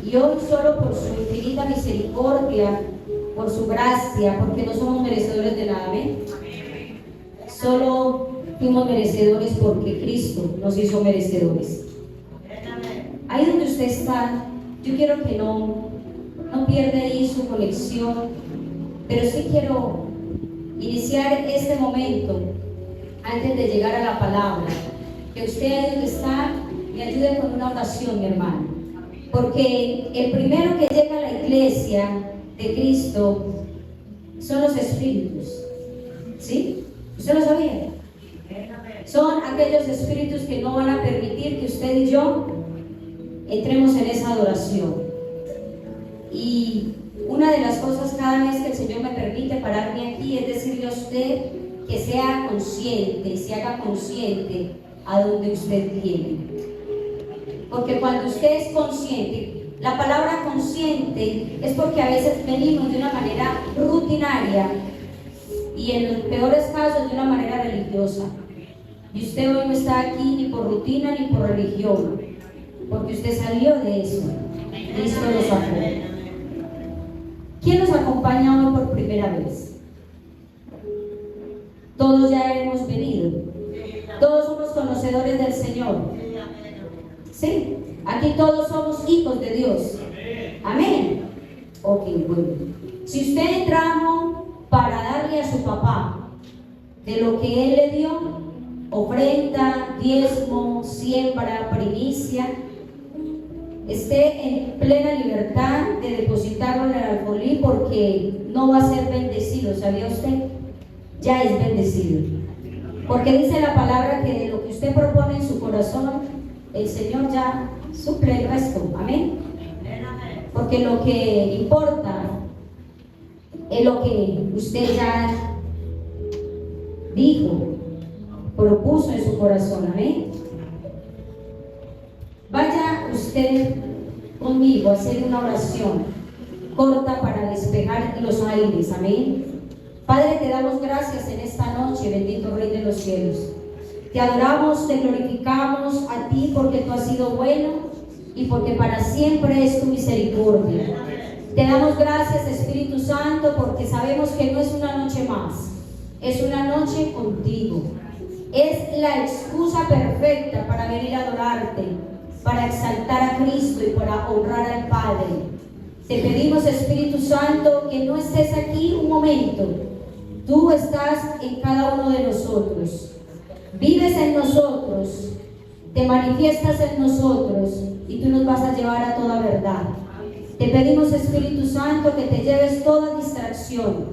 Y hoy solo por su infinita misericordia, por su gracia, porque no somos merecedores de nada, ¿ven? Solo fuimos merecedores porque Cristo nos hizo merecedores. Ahí donde usted está, yo quiero que no pierda ahí su conexión, pero sí quiero iniciar este momento antes de llegar a la palabra. Que usted ahí donde está me ayude con una oración, mi hermano, porque el primero que llega a la iglesia de Cristo son los espíritus, ¿sí? ¿Usted lo sabía? Son aquellos espíritus que no van a permitir que usted y yo entremos en esa adoración. Y una de las cosas cada vez que el Señor me permite pararme aquí es decirle a usted que sea consciente, se haga consciente a donde usted viene. Porque cuando usted es consciente, la palabra consciente es porque a veces venimos de una manera rutinaria y en los peores casos de una manera religiosa. Y usted hoy no está aquí ni por rutina ni por religión, porque usted salió de eso. Cristo lo sacó. ¿Quién nos acompaña hoy por primera vez? Todos ya hemos venido. Todos somos conocedores del Señor. Sí, aquí todos somos hijos de Dios. Amén. Ok, bueno. Si usted trajo para darle a su papá de lo que Él le dio, ofrenda, diezmo, siembra, primicia, esté en plena libertad de depositarlo en el alfolí, porque no va a ser bendecido. ¿Sabía usted? Ya es bendecido, porque dice la palabra que de lo que usted propone en su corazón, el Señor ya suple el resto. Amén. Porque lo que importa es lo que usted ya dijo, propuso en su corazón. Amén. Vaya usted conmigo a hacer una oración corta para despejar los aires. Amén. Padre, te damos gracias en esta noche, bendito Rey de los cielos. Te adoramos, te glorificamos a ti porque tú has sido bueno y porque para siempre es tu misericordia. Te damos gracias, Espíritu Santo, porque sabemos que no es una noche más, es una noche contigo. Es la excusa perfecta para venir a adorarte, para exaltar a Cristo y para honrar al Padre. Te pedimos, Espíritu Santo, que no estés aquí un momento. Tú estás en cada uno de nosotros. Vives en nosotros, te manifiestas en nosotros y tú nos vas a llevar a toda verdad. Te pedimos, Espíritu Santo, que te lleves toda distracción,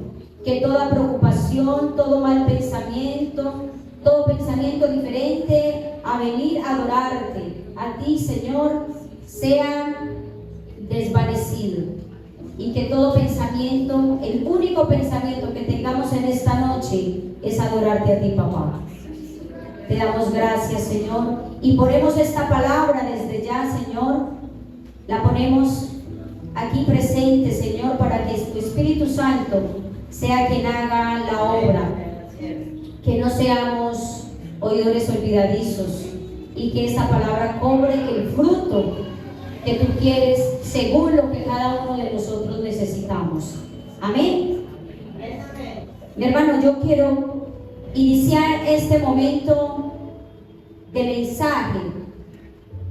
que toda preocupación, todo mal pensamiento, todo pensamiento diferente a venir a adorarte a ti, Señor, sea desvanecido, y que todo pensamiento, el único pensamiento que tengamos en esta noche es adorarte a ti, papá. Te damos gracias, Señor, y ponemos esta palabra desde ya, Señor, la ponemos aquí presente, Señor, para que tu Espíritu Santo sea quien haga la obra, que no seamos oidores olvidadizos, y que esta palabra cobre el fruto que tú quieres según lo que cada uno de nosotros necesitamos. Amén. Mi hermano, yo quiero iniciar este momento de mensaje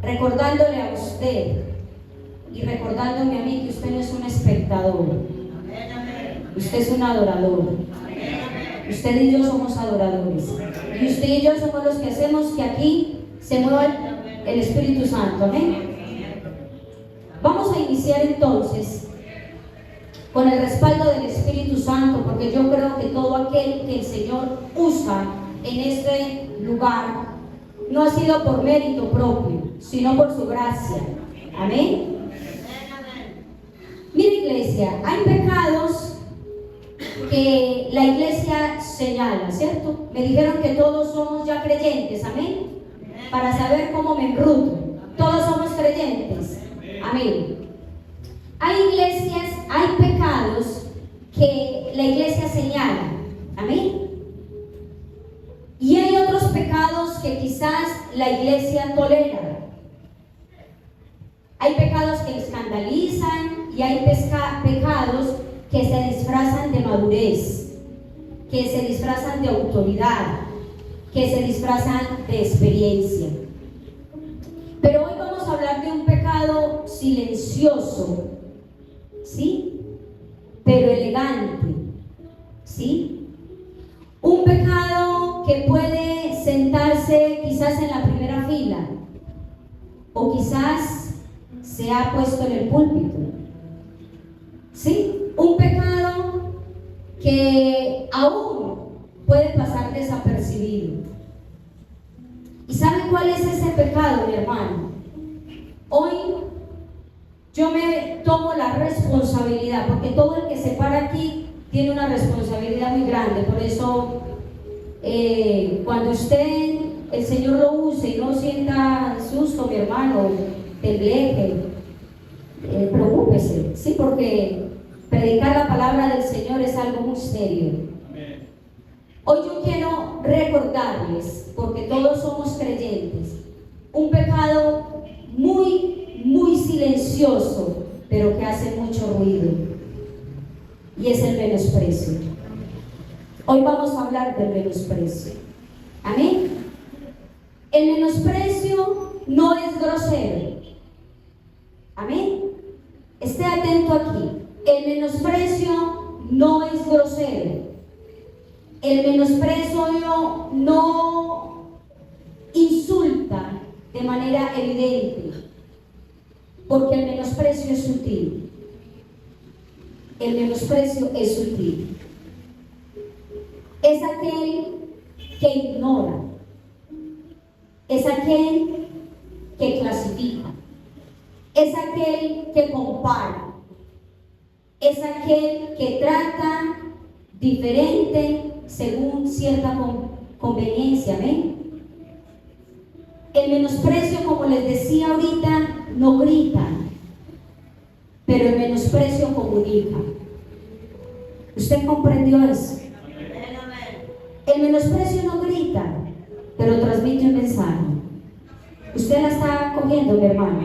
recordándole a usted y recordándome a mí que usted no es un espectador, usted es un adorador. Usted y yo somos adoradores, y usted y yo somos los que hacemos que aquí se mueva el Espíritu Santo. Amén. Vamos a iniciar entonces con el respaldo del Espíritu Santo, porque yo creo que todo aquel que el Señor usa en este lugar no ha sido por mérito propio, sino por su gracia. Amén. Mira, iglesia, hay pecados que la iglesia señala, ¿cierto? Me dijeron que todos somos ya creyentes. Amén. Para saber cómo me enruto, todos somos creyentes. Amén. Hay iglesias, hay pecados que la iglesia señala. Amén. Y hay otros pecados que quizás la iglesia tolera. Hay pecados que escandalizan, y hay pecados que se disfrazan de madurez, que se disfrazan de autoridad, que se disfrazan de experiencia. Pero hoy vamos a hablar de un pecado silencioso, ¿sí? Pero elegante, ¿sí? Un pecado que puede sentarse quizás en la primera fila, o quizás se ha puesto en el púlpito, ¿sí? Un pecado que aún puede pasar desapercibido. ¿Y sabe cuál es ese pecado, mi hermano? Hoy yo me tomo la responsabilidad, porque todo el que se para aquí tiene una responsabilidad muy grande. Por eso, cuando el Señor lo use y no sienta susto, mi hermano, tembleque, preocúpese, sí, porque predicar la palabra del Señor es algo muy serio. Hoy yo quiero recordarles, porque todos somos creyentes, un pecado muy, muy silencioso, pero que hace mucho ruido, y es el menosprecio. Hoy vamos a hablar del menosprecio. Amén. El menosprecio no es grosero. Amén. Esté atento aquí. El menosprecio no es grosero. El menosprecio no insulta de manera evidente, porque el menosprecio es sutil. El menosprecio es sutil. Es aquel que ignora, es aquel que clasifica, es aquel que compara, es aquel que trata diferente según cierta conveniencia. ¿Ven? El menosprecio, como les decía ahorita, no grita, pero el menosprecio comunica. ¿Usted comprendió eso? El menosprecio no grita, pero transmite un mensaje. ¿Usted la está cogiendo, mi hermano?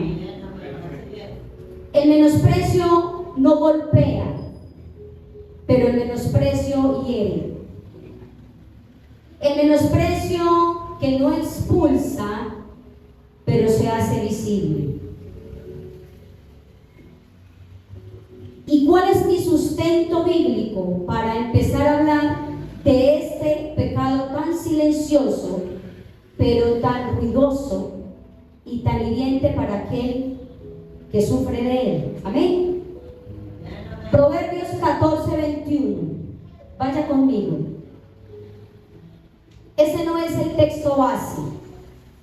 El menosprecio no golpea, pero el menosprecio hiere. El menosprecio que no expulsa, pero se hace visible. ¿Y cuál es mi sustento bíblico para empezar a hablar de este pecado tan silencioso, pero tan ruidoso y tan hiriente para aquel que sufre de él? Amén. Proverbios 14:21. Vaya conmigo. Ese no es el texto base,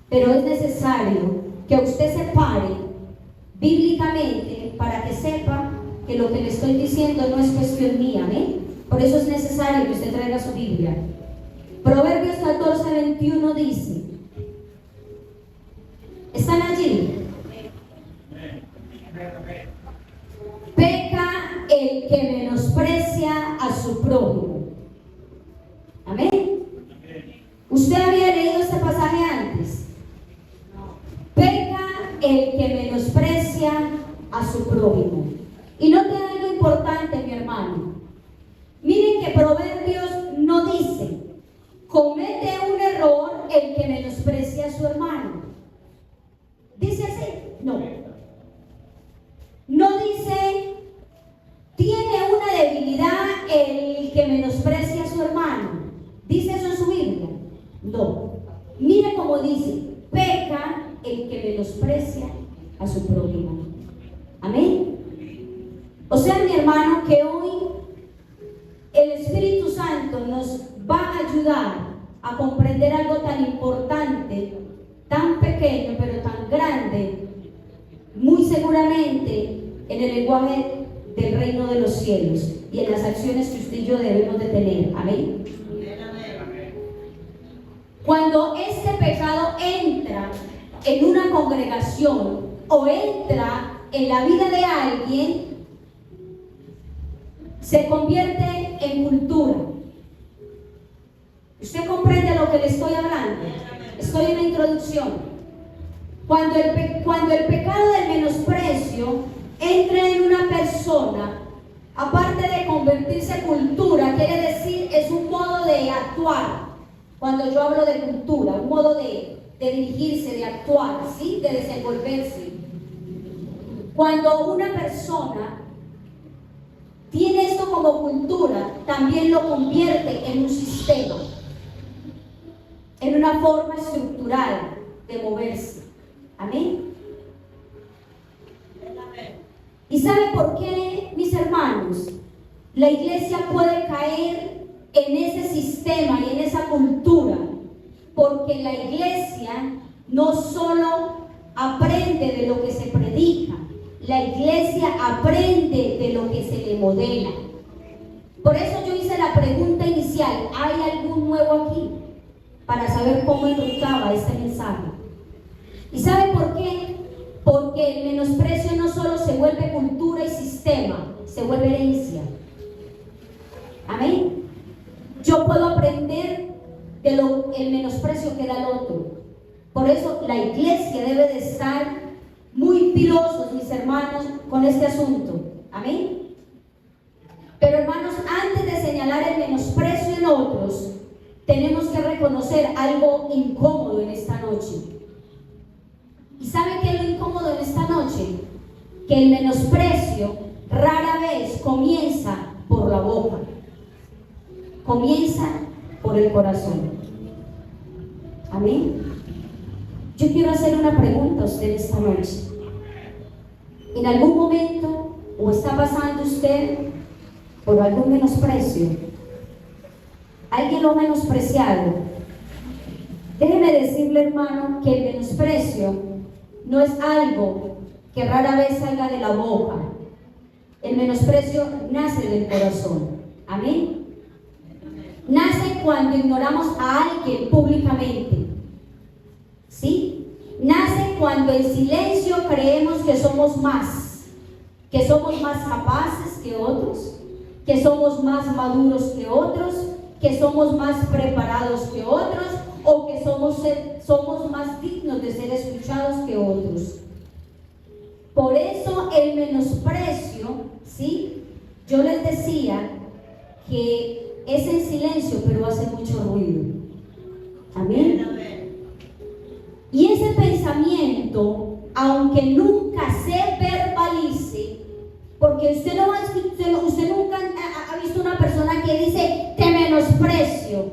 pero es necesario que usted se pare bíblicamente para que sepa que lo que le estoy diciendo no es cuestión mía. ¿Amén? Por eso es necesario que usted traiga su Biblia. Proverbios 14:21 dice, ¿están allí? Peca el que menosprecia a su prójimo. Amén. ¿Usted había leído este pasaje antes? Peca el que menosprecia a su prójimo. Y note algo importante, mi hermano. Miren que Proverbios no dice, comete un error el que menosprecia a su hermano. ¿Dice así? No. No dice, tiene una debilidad el que menosprecia a su hermano. ¿Dice eso en su Biblia? No. Mire cómo dice, peca el que menosprecia a su prójimo. Amén. O sea, mi hermano, que hoy el Espíritu Santo nos va a ayudar a comprender algo tan importante, tan pequeño pero tan grande, muy seguramente en el lenguaje del reino de los cielos y en las acciones que usted y yo debemos de tener. Amén. Cuando este pecado entra en una congregación o entra en la vida de alguien, se convierte en cultura. ¿Usted comprende lo que le estoy hablando? Estoy en la introducción. Cuando el pecado del menosprecio entra en una persona, persona, aparte de convertirse en cultura, quiere decir, es un modo de actuar. Cuando yo hablo de cultura, un modo de dirigirse, de actuar, ¿sí? De desenvolverse. Cuando una persona tiene esto como cultura, también lo convierte en un sistema, en una forma estructural de moverse. Amén. ¿Y sabe por qué, mis hermanos? La iglesia puede caer en ese sistema y en esa cultura, porque la iglesia no solo aprende de lo que se predica, la iglesia aprende de lo que se le modela. Por eso yo hice la pregunta inicial: ¿hay algún nuevo aquí? Para saber cómo enrutaba este mensaje. ¿Y sabe por qué? Porque el menosprecio no solo se vuelve cultura y sistema, se vuelve herencia. Amén. Yo puedo aprender de el menosprecio que da el otro. Por eso la iglesia debe de estar muy pilosos, mis hermanos, con este asunto. Amén. Pero hermanos, antes de señalar el menosprecio en otros, tenemos que reconocer algo incómodo en esta noche. ¿Y sabe qué es lo incómodo en esta noche? Que el menosprecio rara vez comienza por la boca, comienza por el corazón. Amén. Yo quiero hacer una pregunta a usted esta noche. ¿En algún momento o está pasando usted por algún menosprecio? ¿Alguien lo ha menospreciado? Déjeme decirle, hermano, que el menosprecio no es algo que rara vez salga de la boca. El menosprecio nace del corazón. Amén. Nace cuando ignoramos a alguien públicamente. ¿Sí? Nace cuando en silencio creemos que somos más capaces que otros, que somos más maduros que otros, que somos más preparados que otros, o que somos más dignos de ser escuchados que otros. Por eso el menosprecio, ¿sí? Yo les decía que es en silencio, pero hace mucho ruido. Amén. Y ese pensamiento, aunque nunca se verbalice, porque usted nunca ha visto una persona que dice te menosprecio.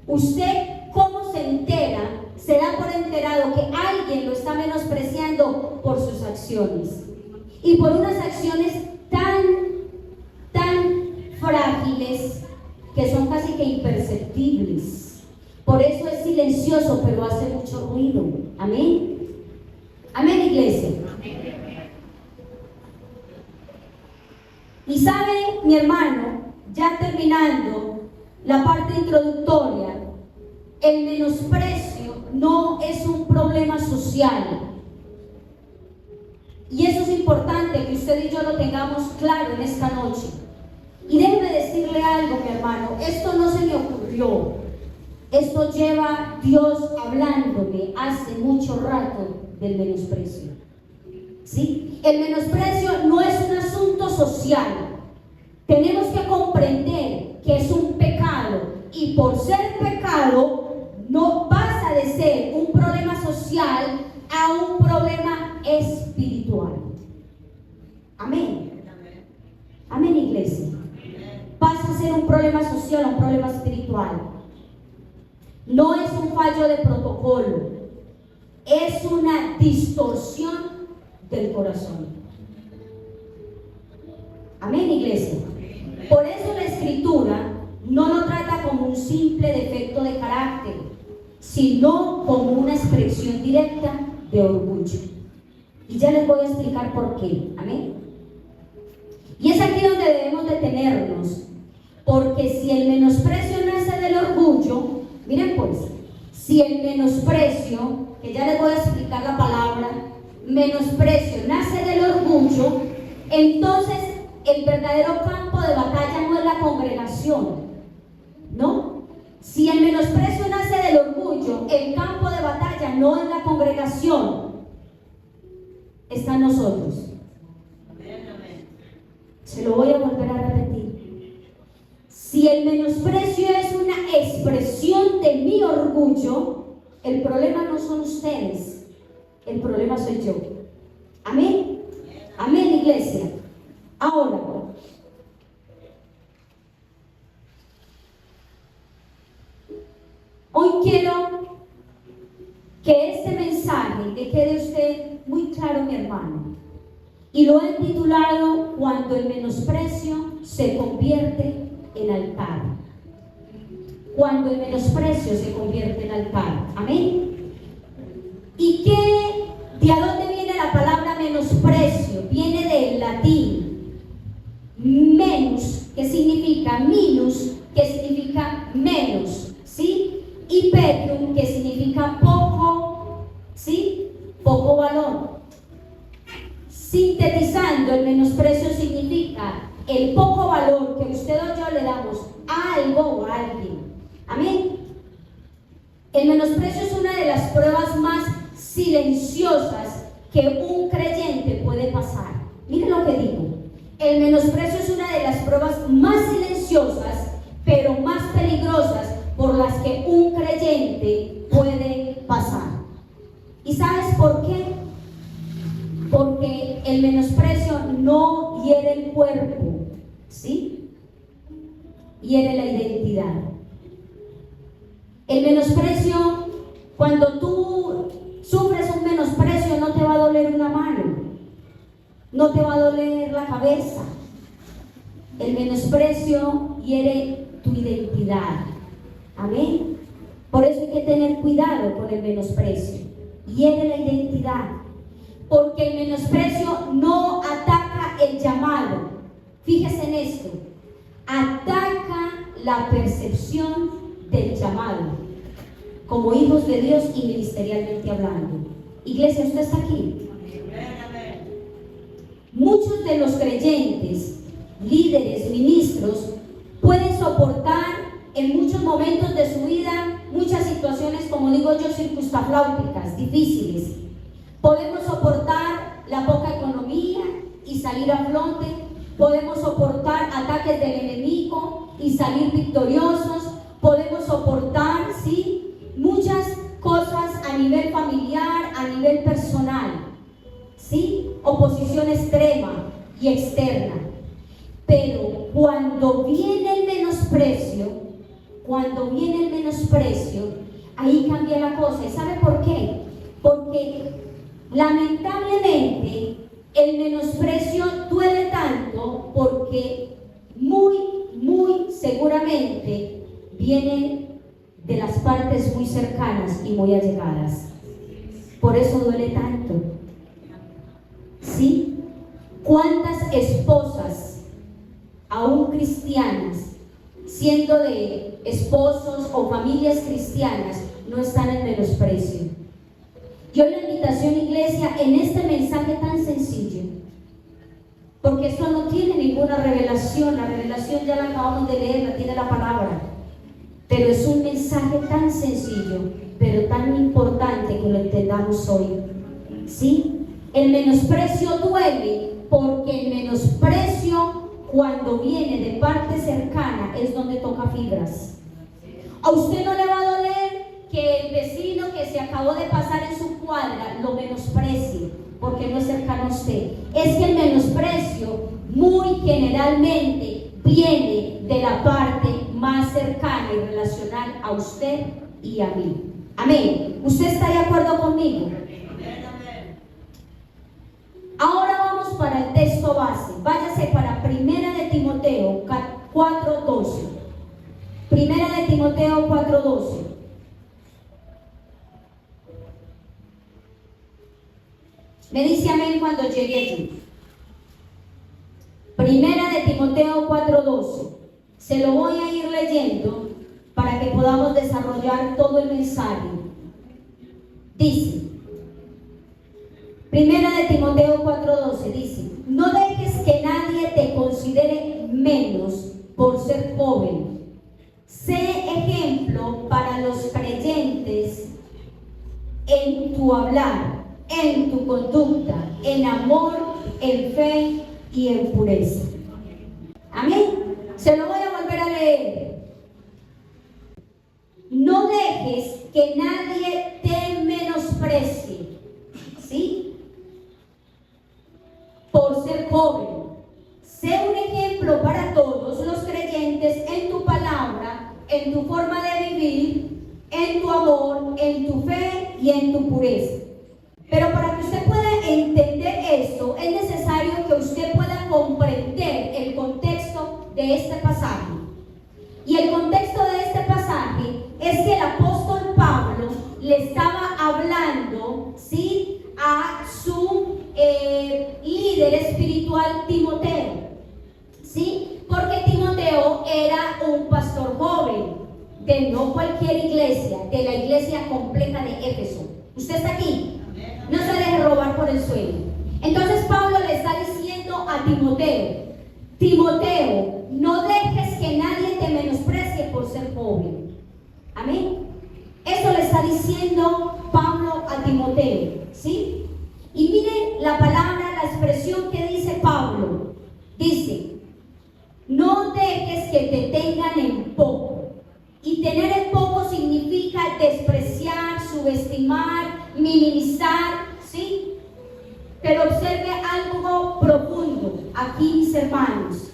Usted, ¿cómo se entera? Se da por enterado que alguien lo está menospreciando por sus acciones, y por unas acciones tan frágiles que son casi que imperceptibles. Por eso es silencioso, pero hace mucho ruido. Amén. Amén, iglesia. Y sabe, mi hermano, ya terminando la parte introductoria, el menosprecio no es un problema social. Y eso es importante que usted y yo lo tengamos claro en esta noche. Y déjeme decirle algo, mi hermano, esto no se me ocurrió. Esto lleva Dios hablándome hace mucho rato del menosprecio. ¿Sí? El menosprecio no es un asunto social. Tenemos que comprender que es un pecado, y por ser pecado no pasa de ser un problema social a un problema espiritual. Amén. Amén, iglesia. Pasa a ser un problema social a un problema espiritual. No es un fallo de protocolo, es una distorsión del corazón. Amén, iglesia. Por eso la escritura no lo trata como un simple defecto de carácter, sino como una expresión directa de orgullo. Y ya les voy a explicar por qué. Amén. Y es aquí donde debemos detenernos, porque si el menosprecio nace del orgullo, miren pues, si el menosprecio, que ya les voy a explicar la palabra, menosprecio nace del orgullo, entonces el verdadero campo de batalla no es la congregación, ¿no? Si el menosprecio nace del orgullo, el campo de batalla no es la congregación, está en nosotros. Se lo voy a volver a repetir. Si el menosprecio es una expresión de mi orgullo, el problema no son ustedes, el problema soy yo. Amén. Amén, iglesia. Ahora, hoy quiero que este mensaje le quede a usted muy claro, mi hermano. Y lo he titulado Cuando el menosprecio se convierte en altar. Cuando el menosprecio se convierte en altar. Amén. ¿Y de a dónde viene la palabra menosprecio? Viene del latín menus, que significa minus, que significa menos, ¿sí? Y pecum, que significa poco, ¿sí? Poco valor. Sintetizando, el menosprecio significa el poco valor que usted o yo le damos a algo o a alguien. Amén. El menosprecio es una de las pruebas más silenciosas que un creyente puede pasar. Miren lo que digo. El menosprecio es una de las pruebas más silenciosas, pero más peligrosas por las que un creyente puede pasar. ¿Y sabes por qué? Porque el menosprecio no hiere el cuerpo, ¿sí? Hiere la identidad. El menosprecio, cuando tú sufres un menosprecio, no te va a doler una mano, no te va a doler la cabeza. El menosprecio hiere tu identidad. Amén. Por eso hay que tener cuidado con el menosprecio. Hiere la identidad. Porque el menosprecio no ataca el llamado. Fíjese en esto. Ataca la percepción del llamado como hijos de Dios y ministerialmente hablando. Iglesia, ¿usted está aquí? Muchos de los creyentes, líderes, ministros, pueden soportar en muchos momentos de su vida muchas situaciones, como digo yo, circunstanciales, difíciles. Podemos soportar la poca economía y salir a flote. Podemos soportar ataques del enemigo y salir victoriosos. Podemos soportar, sí, muchas cosas a nivel familiar, a nivel personal, sí, oposición extrema y externa. Pero cuando viene el menosprecio, ahí cambia la cosa. ¿Y sabe por qué? Porque lamentablemente el menosprecio duele tanto porque muy seguramente viene de las partes muy cercanas y muy allegadas. Por eso duele tanto. ¿Sí? ¿Cuántas esposas, aún cristianas, siendo de esposos o familias cristianas, no están en menosprecio? Yo la invitación, iglesia, en este mensaje tan sencillo, porque esto no tiene ninguna revelación, la revelación ya la acabamos de leer, la tiene la palabra, pero es un mensaje tan sencillo, pero tan importante que lo entendamos hoy. ¿Sí? El menosprecio duele, porque el menosprecio, cuando viene de parte cercana, es donde toca fibras. A usted no le va a doler que el vecino que se acabó de pasar en su cuadra lo menosprecie, porque no es cercano a usted. Es que el menosprecio muy generalmente viene de la parte más cercana y relacional a usted y a mí. Amén. ¿Usted está de acuerdo conmigo? Ahora vamos para el texto base. Váyase para 1 de Timoteo 4:12. 1 de Timoteo 4:12. Me dice amén cuando llegue allí. 1 de Timoteo 4:12. Se lo voy a ir leyendo para que podamos desarrollar todo el mensaje. Dice, 1 de Timoteo 4:12 dice: no dejes que nadie te considere menos por ser joven. Sé ejemplo para los creyentes en tu hablar, en tu conducta, en amor, en fe y en pureza. Amén. Se lo voy a volver a leer. No dejes que nadie te menosprecie, ¿sí? Por ser joven. Sé un ejemplo para todos los creyentes en tu palabra, en tu forma de vivir, en tu amor, en tu fe y en tu pureza. Pero para que usted pueda entender esto, es necesario que usted pueda comprender el contexto de este pasaje. Y el contexto de este pasaje es que el apóstol Pablo le estaba hablando, ¿sí?, a su líder espiritual Timoteo, ¿sí? Porque Timoteo era un pastor joven de no cualquier iglesia, de la iglesia completa de Éfeso. ¿Usted está aquí? No se deje robar por el sueño. Entonces Pablo le está diciendo a Timoteo: Timoteo, no dejes que nadie te menosprecie por ser joven. Amén. Eso le está diciendo Pablo a Timoteo, ¿sí? Y miren la palabra, la expresión que dice Pablo. Dice: no dejes que te tengan en poco. Y tener en poco significa despreciar, subestimar, minimizar, ¿sí? Pero observe algo profundo aquí, mis hermanos.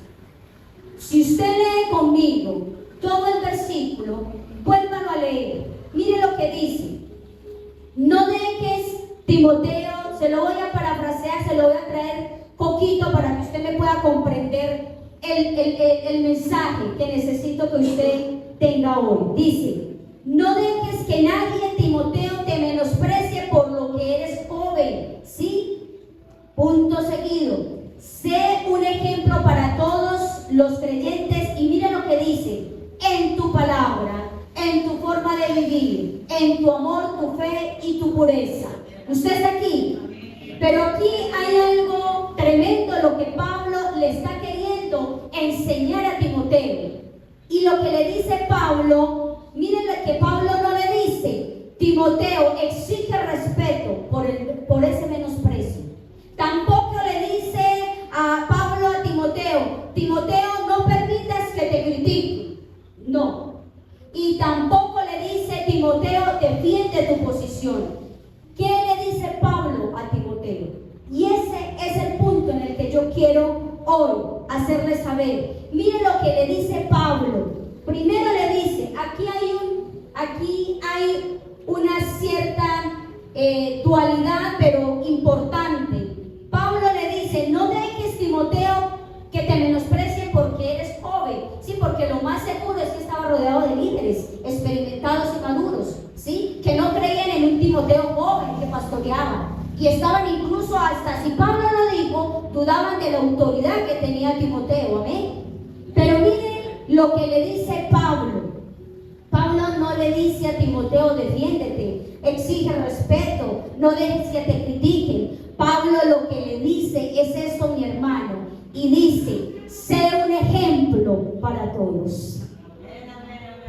Si usted lee conmigo todo el versículo, vuélvalo a leer. Mire lo que dice. No dejes, Timoteo, se lo voy a parafrasear, se lo voy a traer poquito para que usted me pueda comprender el mensaje que necesito que usted tenga hoy. Dice: no dejes que nadie, Timoteo, te menosprecie por lo que eres joven, ¿sí? Punto seguido. Sé un ejemplo para todos los creyentes, y mira lo que dice: en tu palabra, en tu forma de vivir, en tu amor, tu fe y tu pureza. Usted está aquí, pero aquí hay algo tremendo lo que Pablo le está queriendo enseñar a Timoteo. Y lo que le dice Pablo, miren lo que Pablo no le dice: Timoteo, exige respeto por ese menosprecio. Tampoco le dice a Pablo a Timoteo: Timoteo, no permitas que te critiquen. No. Y tampoco le dice: Timoteo, defiende tu posición. ¿Qué le dice Pablo a Timoteo? Y ese es el punto en el que yo quiero hoy hacerle saber. Mire lo que le dice Pablo. Primero le dice, aquí hay una cierta dualidad, pero importante. Pablo le dice: no dejes, Timoteo, que te menosprecien porque eres joven. Sí, porque lo más seguro es que estaba rodeado de líderes experimentados y maduros, ¿sí? Que no creían en un Timoteo joven que pastoreaba. Y estaban incluso, hasta si Pablo lo dijo, dudaban de la autoridad que tenía Timoteo. Amén. Pero miren lo que le dice Pablo. Pablo no le dice a Timoteo: defiéndete, exige respeto, no dejes que te critiquen. Pablo lo que le dice es esto, mi hermano, y dice: sé un ejemplo para todos.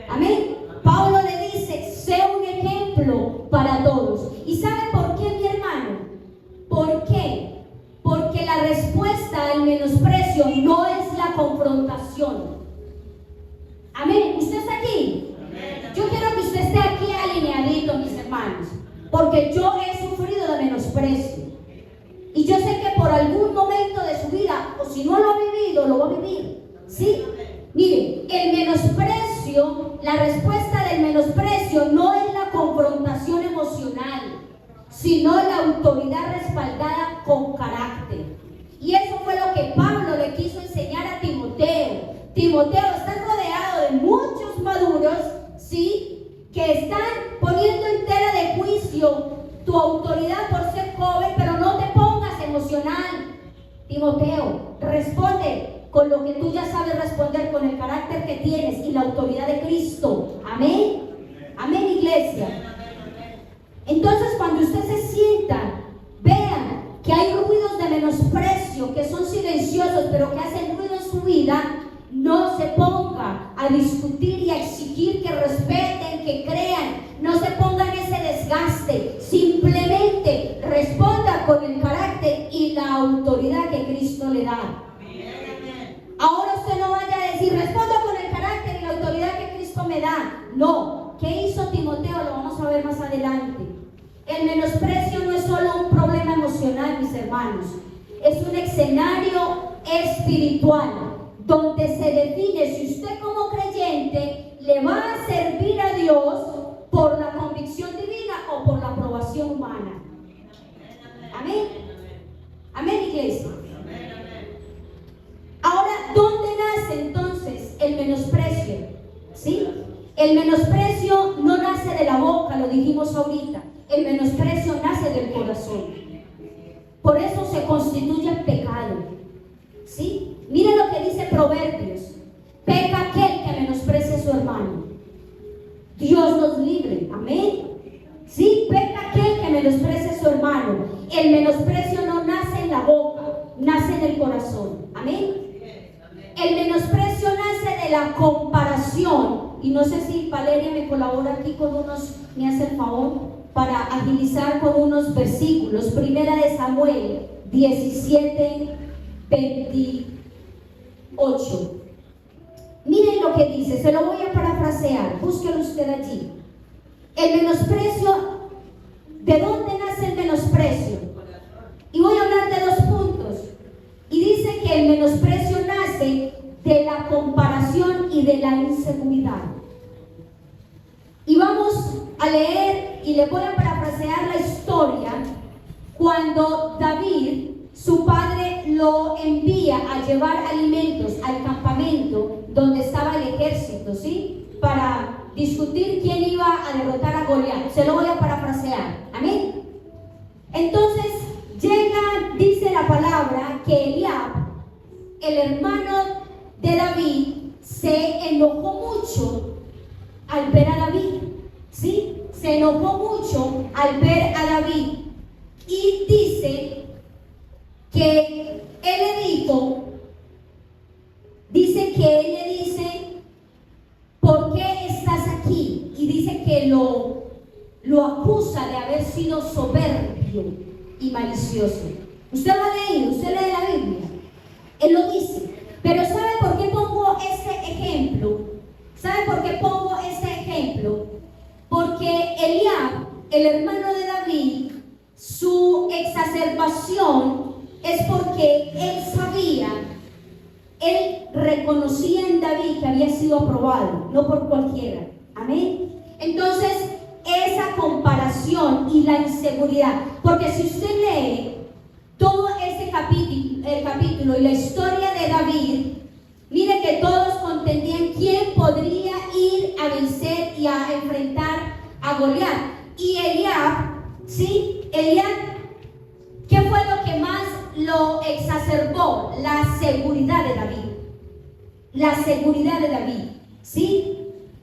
Amén. Pablo le dice: sé un ejemplo para todos. ¿Y sabe por qué, mi hermano? ¿Por qué? Porque la respuesta al menosprecio no es la confrontación. Amén. ¿Usted está aquí? Yo quiero que usted esté aquí alineadito, mis hermanos, porque yo he sufrido de menosprecio. Y yo sé que por algún momento de su vida, o si no lo ha vivido, lo va a vivir. ¿Sí? Miren, el menosprecio, la respuesta del menosprecio no es la confrontación emocional, sino la autoridad respaldada con carácter. Y eso fue lo que Pablo le quiso enseñar a Timoteo. Timoteo, estás rodeado de muchos maduros, ¿sí?, que están poniendo en tela de juicio tu autoridad por ser joven, pero no te pongas emocional. Timoteo, responde con lo que tú ya sabes responder, con el carácter que tienes y la autoridad de Cristo. Amén. Amén, iglesia. Entonces, cuando usted se sienta, vean que hay ruidos de menosprecio que son silenciosos, pero que hacen ruido en su vida. No se ponga a discutir y a exigir que respeten, que crean. No se ponga en ese desgaste. Simplemente responda con el carácter y la autoridad que Cristo le da. Ahora usted no va enfermedad. No. ¿Qué hizo Timoteo? Lo vamos a ver más adelante. El menosprecio no es solo un problema emocional, mis hermanos. Es un escenario espiritual donde se define si usted como creyente le va a servir a Dios por la convicción divina o por la aprobación humana. Amén. Amén, iglesia. Ahora, ¿dónde nace entonces el menosprecio? ¿Sí? El menosprecio no nace de la boca, lo dijimos ahorita. El menosprecio nace del corazón. Por eso se constituye en pecado. ¿Sí? Mire lo que dice Proverbios. Peca aquel que menosprecia a su hermano. Dios nos libre. Amén. ¿Sí? Peca aquel que menosprecia a su hermano. El menosprecio no nace en la boca, nace en el corazón. Amén. El menosprecio nace de la comparación. Y no sé si Valeria me colabora aquí con unos, me hace el favor, para agilizar con unos versículos. Primera de Samuel 17:28. Miren lo que dice, se lo voy a parafrasear, búsquelo usted allí. El menosprecio, ¿de dónde nace el menosprecio? Y voy a hablar de dos puntos. Y dice que el menosprecio nace de la comparación y de la inseguridad. Y vamos a leer, y le voy a parafrasear la historia, cuando David, su padre, lo envía a llevar alimentos al campamento donde estaba el ejército, ¿sí? Para discutir quién iba a derrotar a Goliat. Se lo voy a parafrasear. Amén. Entonces llega, dice la palabra, que Eliab, el hermano de David, se enojó mucho al ver a David. ¿Sí? Se enojó mucho al ver a David. Y dice que él le dice, ¿por qué estás aquí? Y dice que lo acusa de haber sido soberbio y malicioso. Usted lo ha leído, usted lee la Biblia. Él lo dice. Pero ¿sabe por qué pongo este ejemplo? ¿Sabe por qué pongo este ejemplo? Porque Eliab, el hermano de David, su exacerbación es porque él sabía, él reconocía en David que había sido aprobado, no por cualquiera. Amén. Entonces, esa comparación y la inseguridad, porque si usted lee todo ese capítulo y la historia de David, mire que todos contendían quién podría ir a vencer y a enfrentar a Goliat. Y Eliab, ¿sí? Eliab, ¿qué fue lo que más lo exacerbó? La seguridad de David. La seguridad de David, ¿sí?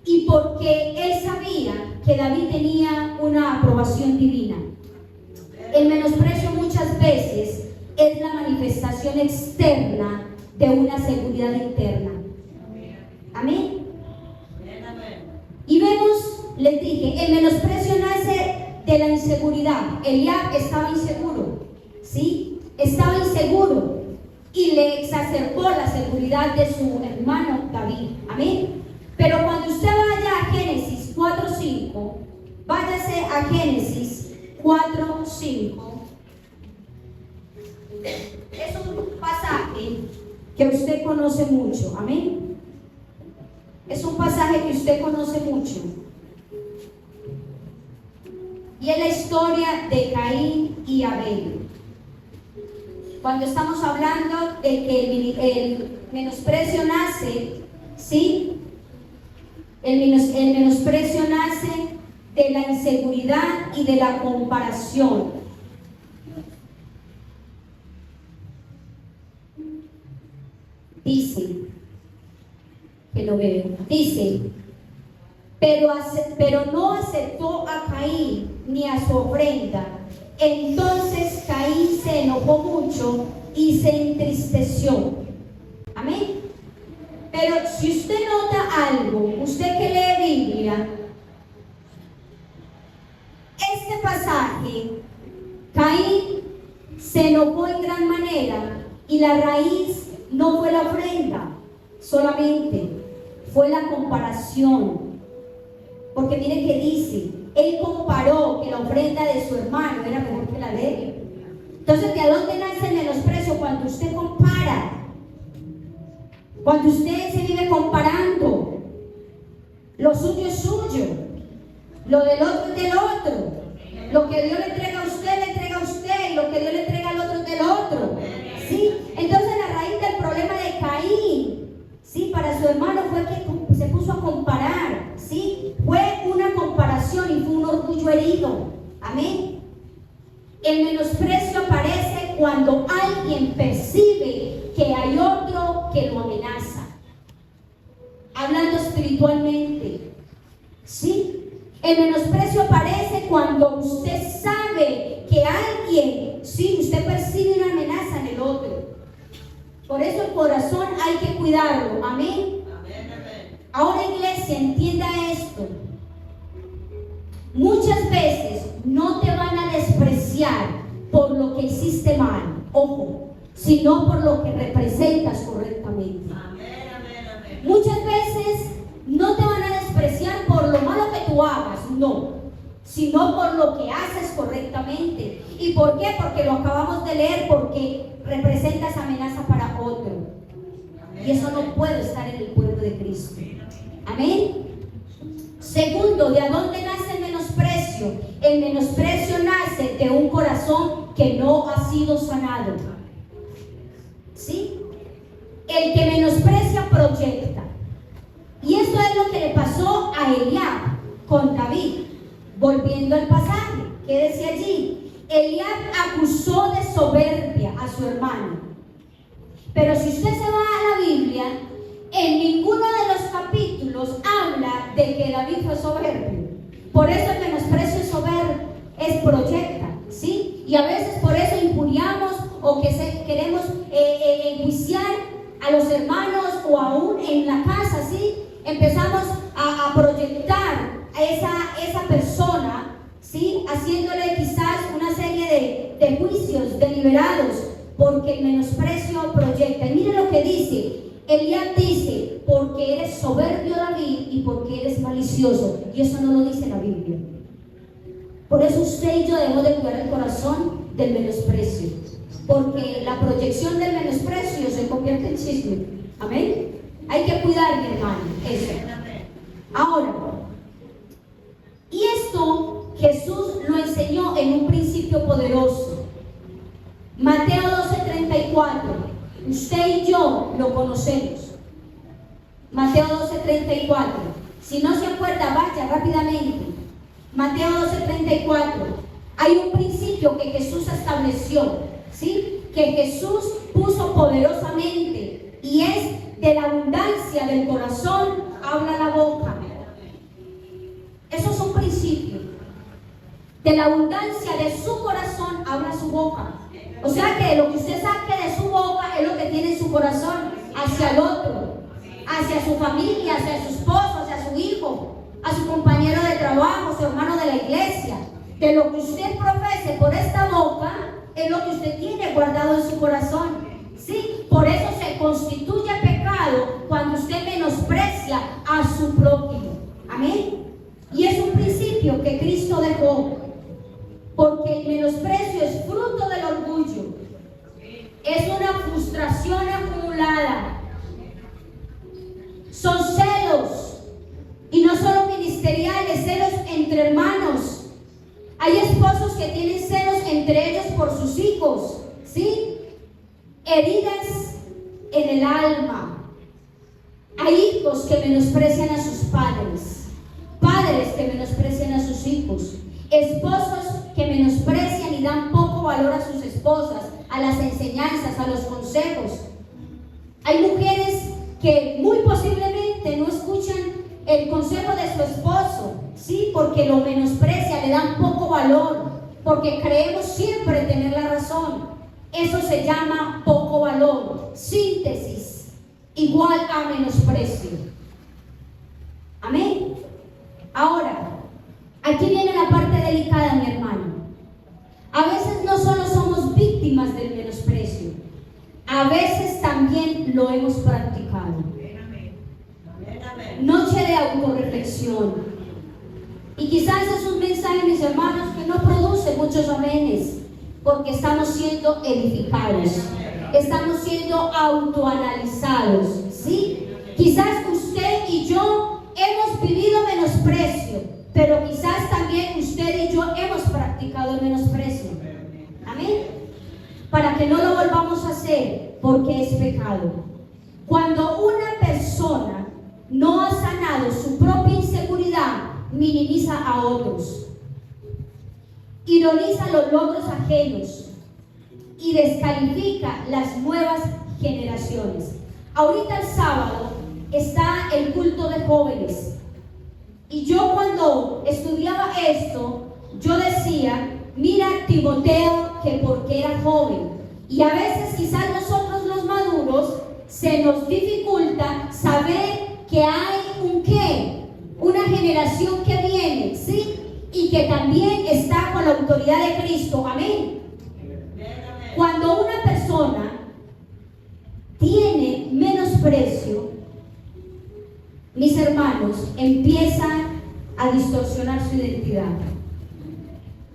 Y porque él sabía que David tenía una aprobación divina. El menosprecio muchas veces es la manifestación externa de una seguridad interna. Amén. Y vemos, les dije, el menosprecio nace de la inseguridad. Eliab estaba inseguro, ¿sí? Estaba inseguro y le exacerbó la seguridad de su hermano David. Amén. Pero cuando usted vaya a Génesis 4:5, váyase a Génesis 4:5. Es un pasaje que usted conoce mucho. Amén. Es un pasaje que usted conoce mucho. Y es la historia de Caín y Abel. Cuando estamos hablando de que el menosprecio nace, ¿sí? El menosprecio nace de la inseguridad y de la comparación. Dice, que lo veo, dice, pero no aceptó a Caín ni a su ofrenda. Entonces Caín se enojó mucho y se entristeció. Amén. Pero si usted nota algo, usted que lee Biblia, este pasaje, Caín se enojó en gran manera y la raíz no fue la ofrenda solamente, fue la comparación, Porque mire que dice, él comparó que la ofrenda de su hermano era mejor que la de él. Entonces, ¿de dónde nace el menosprecio? Cuando usted compara. Cuando usted se vive comparando. Lo suyo es suyo. Lo del otro es del otro. Lo que Dios le entrega a usted, le entrega a usted. Y lo que Dios le entrega al otro es del otro. ¿Sí? Entonces, la raíz del problema de Caín, ¿sí?, para su hermano fue que se puso a comparar. ¿Sí? Fue una comparación y fue un orgullo herido. Amén. El menosprecio aparece cuando alguien percibe que hay otro que lo amenaza. Hablando espiritualmente. ¿Sí? El menosprecio aparece cuando usted sabe que alguien, sí, usted percibe una amenaza en el otro. Por eso el corazón hay que cuidarlo. Amén. Ahora, iglesia, entienda esto. Muchas veces no te van a despreciar por lo que hiciste mal, ojo, sino por lo que representas correctamente. Muchas veces no te van a despreciar por lo malo que tú hagas, no, sino por lo que haces correctamente. ¿Y por qué? Porque lo acabamos de leer, porque representas amenaza para otro. Y eso no puede estar en el pueblo de Cristo. Amén. Segundo, ¿de dónde nace el menosprecio? El menosprecio nace de un corazón que no ha sido sanado. ¿Sí? El que menosprecia proyecta. Y esto es lo que le pasó a Eliab con David. Volviendo al pasaje, ¿qué decía allí? Eliab acusó de soberbia a su hermano. Pero si usted se va a la Biblia, en ninguno de los capítulos habla de que David fue soberbio. Por eso el menosprecio es soberbio, es proyecta, ¿sí? Y a veces por eso injuriamos o que queremos enjuiciar a los hermanos o aún en la casa, ¿sí? Empezamos a proyectar a esa persona, ¿sí? Haciéndole quizás una serie de juicios deliberados, porque el menosprecio proyecta. Y mire lo que dice. Eliab dice, porque eres soberbio, David, y porque eres malicioso. Y eso no lo dice la Biblia. Por eso usted y yo debemos de cuidar el corazón del menosprecio, porque la proyección del menosprecio se convierte en chisme. Amén. Hay que cuidar, mi hermano, eso. Ahora, y esto Jesús lo enseñó en un principio poderoso. Mateo 12:34. Usted y yo lo conocemos. Mateo 12:34. Si no se acuerda, vaya rápidamente. Mateo 12:34. Hay un principio que Jesús estableció, ¿sí? Que Jesús puso poderosamente, y es: de la abundancia del corazón habla la boca. Eso es un principio. De la abundancia de su corazón habla su boca. O sea que lo que usted saque de su boca es lo que tiene en su corazón hacia el otro, hacia su familia, hacia su esposo, hacia su hijo, a su compañero de trabajo, su hermano de la iglesia. De lo que usted profese por esta boca es lo que usted tiene guardado en su corazón. ¿Sí? Por eso se constituye pecado cuando usted menosprecia a su prójimo. Amén. Y es un principio que Cristo dejó. Porque el menosprecio es fruto del orgullo. Es una frustración acumulada. Son celos. Y no solo ministeriales, celos entre hermanos. Hay esposos que tienen celos entre ellos por sus hijos. ¿Sí? Heridas en el alma. Hay hijos que menosprecian a sus padres. Padres que menosprecian a sus hijos. Esposos que menosprecian y dan poco valor a sus esposas, a las enseñanzas, a los consejos. Hay mujeres que muy posiblemente no escuchan el consejo de su esposo, ¿sí? Porque lo menosprecia, le dan poco valor, porque creemos siempre tener la razón. Eso se llama poco valor. Síntesis, igual a menosprecio. Amén. Ahora, aquí viene la parte delicada, mi hermano. A veces no solo somos víctimas del menosprecio, a veces también lo hemos practicado. Noche de autorreflexión. quizás es un mensaje, mis hermanos, que no produce muchos amenes, porque estamos siendo edificados, estamos siendo autoanalizados, ¿sí? Quizás usted y yo hemos vivido menosprecio, pero quizás también usted y yo hemos practicado el menosprecio. Amén. Para que no lo volvamos a hacer, porque es pecado. Cuando una persona no ha sanado su propia inseguridad, minimiza a otros, ironiza los logros ajenos y descalifica las nuevas generaciones. Ahorita el sábado está el culto de jóvenes, y yo cuando estudiaba esto, yo decía, mira Timoteo, que porque era joven. Y a veces quizás nosotros los maduros se nos dificulta saber que hay un qué, una generación que viene, ¿sí? Y que también está con la autoridad de Cristo. Amén. Cuando una persona tiene menosprecio, mis hermanos, empieza a distorsionar su identidad.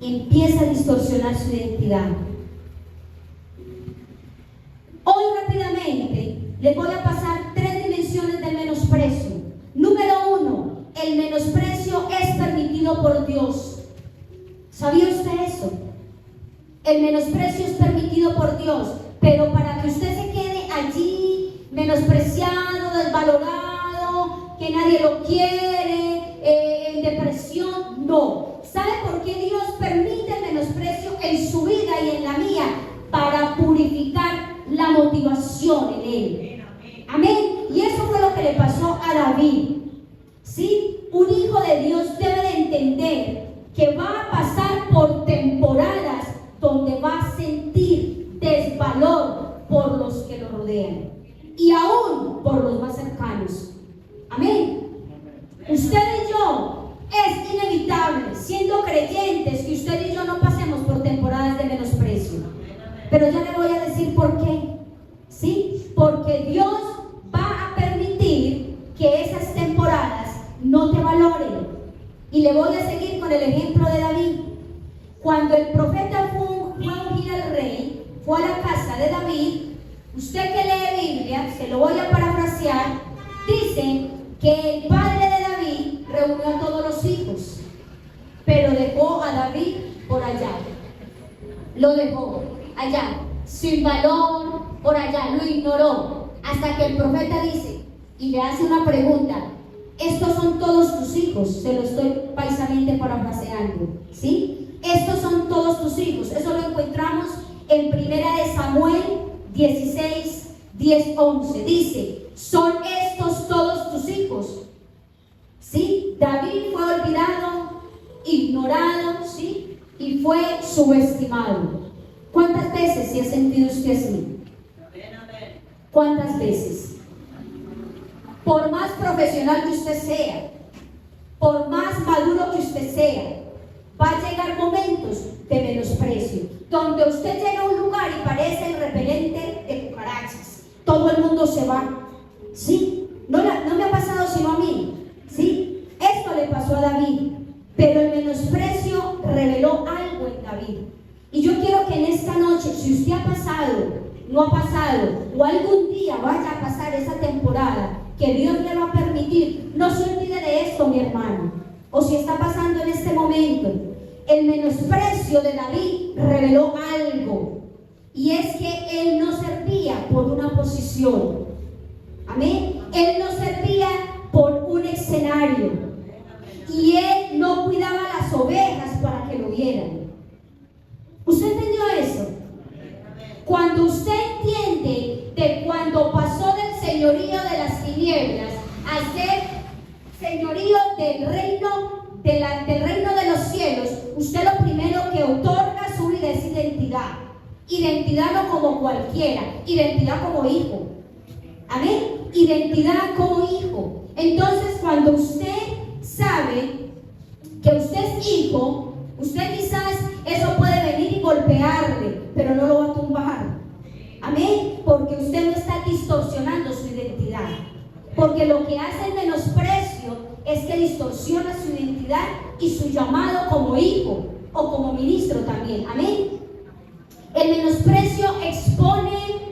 Empieza a distorsionar su identidad. Hoy rápidamente les voy a pasar 3 dimensiones del menosprecio. Número 1, el menosprecio es permitido por Dios. ¿Sabía usted eso? El menosprecio es permitido por Dios, pero para que usted se quede allí menospreciado, desvalorado, que nadie lo quiere, en depresión, no. ¿Sabe por qué Dios permite el menosprecio en su vida y en la mía? Para purificar la motivación en él. Amén. Y eso fue lo que le pasó a David. ¿Sí? Un hijo de Dios debe de entender que va a pasar por temporadas donde va a sentir desvalor por los que lo rodean y aún por los más cercanos. Amén. Usted y yo, es inevitable, siendo creyentes, que usted y yo no pasemos por temporadas de menosprecio. Pero ya le voy a decir por qué. ¿Sí? Porque Dios va a permitir que esas temporadas no te valoren. Y le voy a seguir con el ejemplo de David. Cuando el profeta fue a ungir al rey, fue a la casa de David. Usted que lee Biblia, se lo voy a parafrasear, dice que el padre de David reunió a todos los hijos, pero dejó a David por allá. Lo dejó allá, sin valor, por allá, lo ignoró, hasta que el profeta dice, y le hace una pregunta, estos son todos tus hijos, se lo estoy paisamente parafraseando, ¿sí? Estos son todos tus hijos. Eso lo encontramos en 1 de Samuel 16, 10, 11. Dice, son estos todos tus hijos. ¿Sí? David fue olvidado, ignorado, ¿sí? Y fue subestimado. ¿Cuántas veces se ha sentido usted así? ¿Cuántas veces? Por más profesional que usted sea, por más maduro que usted sea, va a llegar momentos de menosprecio, donde usted llega a un lugar y parece el repelente de cucarachas. Todo el mundo se va. ¿Sí? No me ha pasado sino a mí. ¿Sí? Esto le pasó a David. Pero el menosprecio reveló algo en David. Y yo quiero que en esta noche, si usted ha pasado, no ha pasado, o algún día vaya a pasar esa temporada que Dios le va a permitir, no se olvide de esto, mi hermano. O si está pasando en este momento, el menosprecio de David reveló algo, y es que él no servía por una posición. Amén. Él no servía por un escenario, y él no cuidaba las ovejas para que lo vieran. ¿Usted entendió eso? Cuando usted entiende de cuando pasó del señorío de las tinieblas a ser señorío del reino del reino de los cielos, usted lo primero que otorga a su vida es identidad. Identidad no como cualquiera, identidad como hijo. Amén. Identidad como hijo. Entonces, cuando usted sabe que usted es hijo, usted quizás eso puede venir y golpearle, pero no lo va a tumbar. Amén. Porque usted no está distorsionando su identidad. Porque lo que hace el menosprecio menosprecio es que distorsiona su identidad y su llamado como hijo o como ministro también. Amén. El menosprecio expone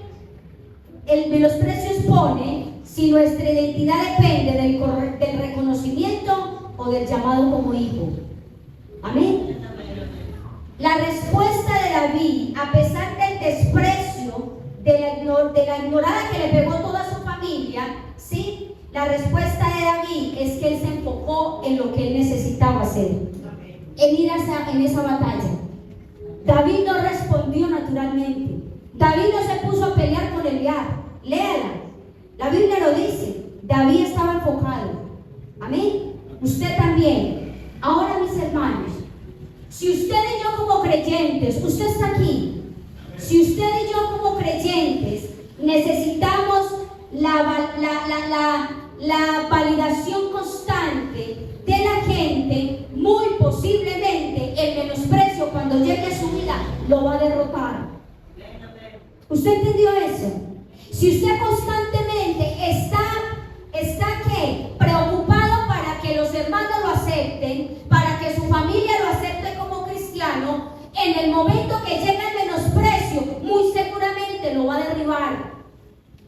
si nuestra identidad depende del reconocimiento o del llamado como hijo. Amén. La respuesta de David, a pesar del desprecio, de la ignorada que le pegó toda su familia, ¿sí? La respuesta de David es que él se enfocó en lo que él necesitaba hacer, en ir en esa batalla. David no respondió naturalmente. David no se puso a pelear con Eliab. Léala. La Biblia lo dice. David estaba enfocado. Amén. Usted también. Ahora, mis hermanos, si usted y yo como creyentes, usted está aquí, si usted y yo como creyentes necesitamos la validación constante de la gente, muy posiblemente el menosprecio cuando llegue a su vida lo va a derrotar. ¿Usted entendió eso? Si usted constantemente está ¿qué? Preocupado para que los hermanos lo acepten, para que su familia lo acepte como cristiano, en el momento que llega el menosprecio, muy seguramente lo va a derribar.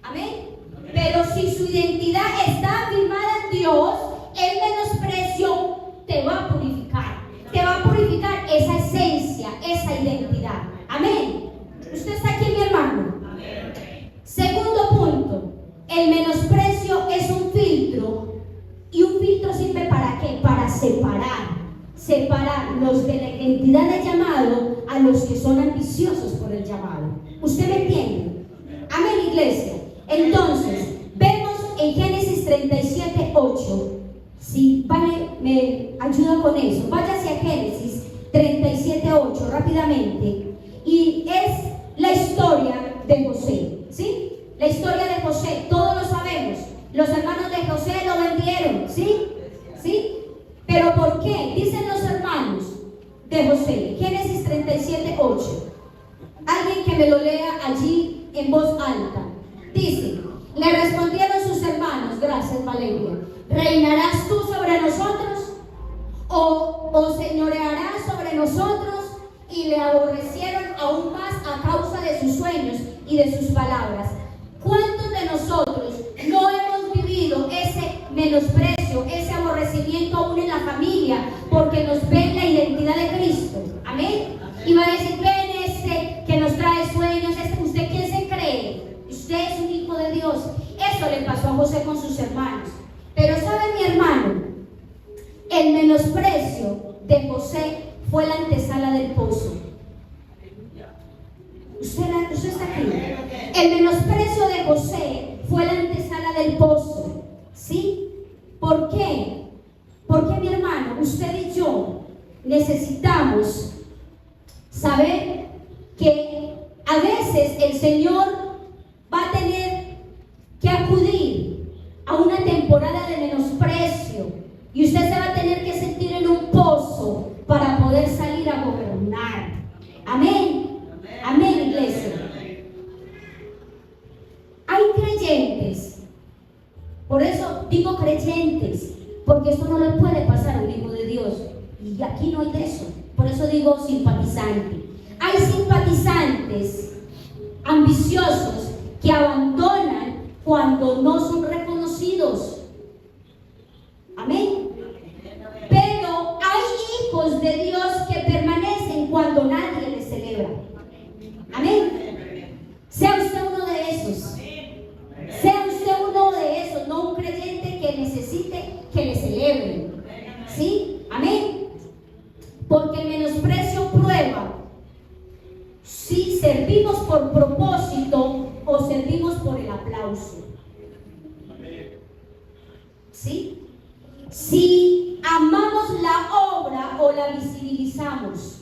Amén. Pero si su identidad está afirmada en Dios, el menosprecio te va a purificar. Te va a purificar esa esencia, esa identidad. Amén. ¿Usted está aquí, mi hermano? Segundo punto, el menosprecio es un filtro. ¿Y un filtro sirve para qué? Para separar los de la identidad de llamado a los que son ambiciosos por el llamado. ¿Usted me entiende? Amén, iglesia. Entonces, vemos en Génesis 37:8. Si vale, me ayuda con eso. Váyase a Génesis 37:8 rápidamente. Y es la historia de José, ¿sí? La historia de José, todos lo sabemos. Los hermanos de José lo vendieron, ¿sí? ¿Sí? ¿Pero por qué? Dicen los hermanos de José, Génesis 37:8. Alguien que me lo lea allí en voz alta. Dice, le respondieron sus hermanos, gracias Valeria, ¿reinarás tú sobre nosotros? ¿O señorearás sobre nosotros? Y le aborrecieron aún más a causa de sus sueños y de sus palabras. ¿Cuántos de nosotros no hemos vivido ese menosprecio, ese aborrecimiento aún en la familia, porque nos ven la identidad de Cristo? Amén. Y va a decir, ven que nos trae sueños, ¿usted quién se cree? Usted es un hijo de Dios. Eso le pasó a José con sus hermanos. Pero ¿sabe, mi hermano? El menosprecio de José fue la antesala del pozo. Usted está aquí. El menosprecio de José fue la antesala del pozo. ¿Sí? ¿Por qué? Porque, mi hermano, usted y yo necesitamos saber que a veces el Señor va a tener que acudir a una temporada de menosprecio y usted se va a tener que sentir en un pozo para poder salir a gobernar. Amén. Amén, iglesia. Hay creyentes, por eso digo creyentes, porque esto no le puede pasar a un hijo de Dios. Y aquí no hay de eso. Por eso digo simpatizante. Hay simpatizantes ambiciosos que abandonan cuando no son reconocidos. Amén. Pero hay hijos de Dios que permanecen cuando nadie les celebra. Amén. Sea usted uno de esos. Sea usted uno de esos, no un creyente que necesite que le celebren. ¿Sí? Amén. Porque el menosprecio prueba si servimos por propósito o servimos por el aplauso. ¿Sí? Si amamos la obra o la visibilizamos.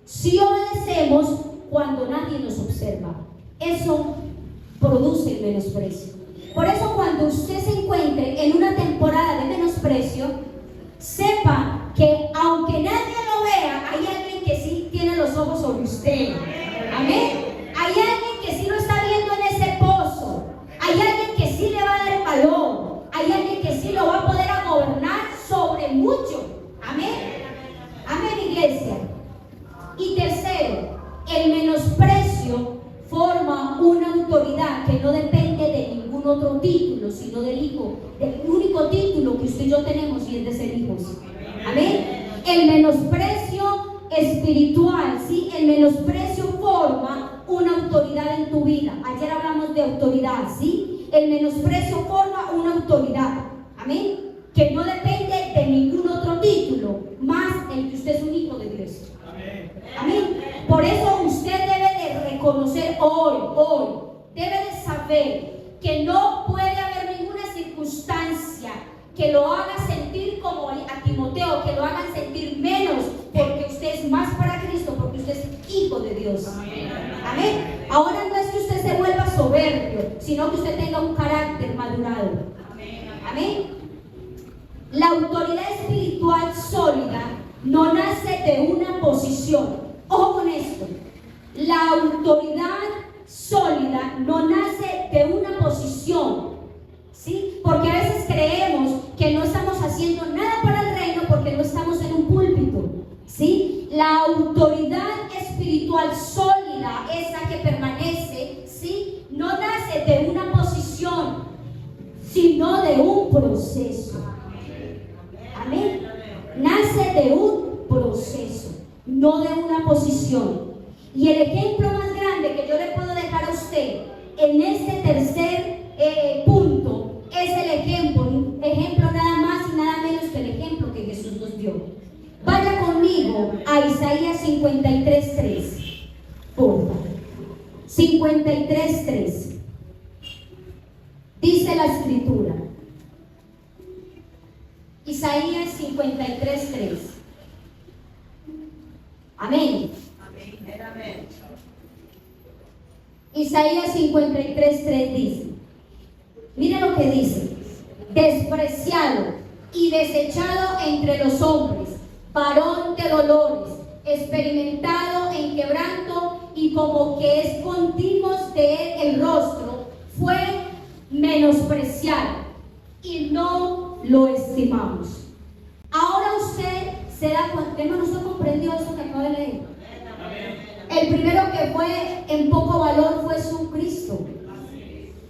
Si obedecemos cuando nadie nos observa. Eso produce el menosprecio. Por eso cuando usted se encuentre en una temporada de menosprecio, sepa que aunque nadie lo vea, hay alguien que sí tiene los ojos sobre usted. Amén. Hay alguien que sí lo está viendo en ese pozo. Hay alguien que sí le va a dar el valor. Hay alguien que sí lo va a poder aguantar ningún otro título, sino del Hijo, del único título que usted y yo tenemos, y es de ser hijos. Amén. El menosprecio espiritual, ¿sí? El menosprecio forma una autoridad en tu vida. Ayer hablamos de autoridad, ¿sí? El menosprecio forma una autoridad. Amén. Que no depende de ningún otro título, más el que usted es un hijo de Dios. Amén. Por eso usted debe de reconocer hoy, debe de saber que no puede haber ninguna circunstancia que lo haga sentir como a Timoteo, que lo hagan sentir menos, porque usted es más para Cristo, porque usted es hijo de Dios. Amén. Ahora no es que usted se vuelva soberbio, sino que usted tenga un carácter madurado. Amén. La autoridad espiritual sólida no nace de una posición. Ojo con esto. La autoridad sólida no nace de una posición, ¿sí? Porque a veces creemos que no estamos haciendo nada para el reino porque no estamos en un púlpito, ¿sí? La autoridad espiritual sólida, esa que permanece, ¿sí? No nace de una posición, sino de un proceso. Amén. Nace de un proceso, no de una posición. Y el ejemplo más grande que yo le puedo dejar a usted en este tercer punto es el ejemplo nada más y nada menos que el ejemplo que Jesús nos dio. Vaya conmigo a Isaías 53:3, por favor. 53:3. Dice la escritura. Isaías 53:3. Amén. Amén. Isaías 53:3 dice, mira lo que dice: despreciado y desechado entre los hombres, varón de dolores, experimentado en quebranto, y como que es continuos de él el rostro, fue menospreciado y no lo estimamos. Ahora usted se da cuenta, hermano, ¿usted comprendió eso que acabo de leer? El primero que fue en poco valor fue su Cristo.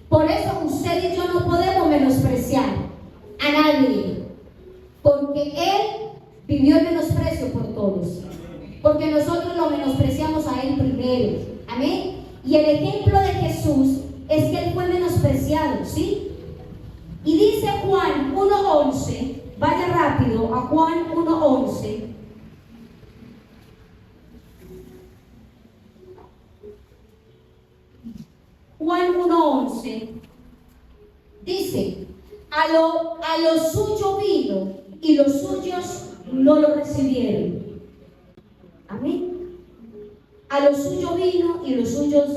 Por eso usted y yo no podemos menospreciar a nadie, porque Él vivió el menosprecio por todos, porque nosotros lo menospreciamos a Él primero. Amén. Y el ejemplo de Jesús es que Él fue menospreciado, ¿sí? Y dice Juan 1:11, vaya rápido a Juan 1:11. Juan 1:11 dice: a lo suyo vino y los suyos no lo recibieron. Amén. A lo suyo vino y los suyos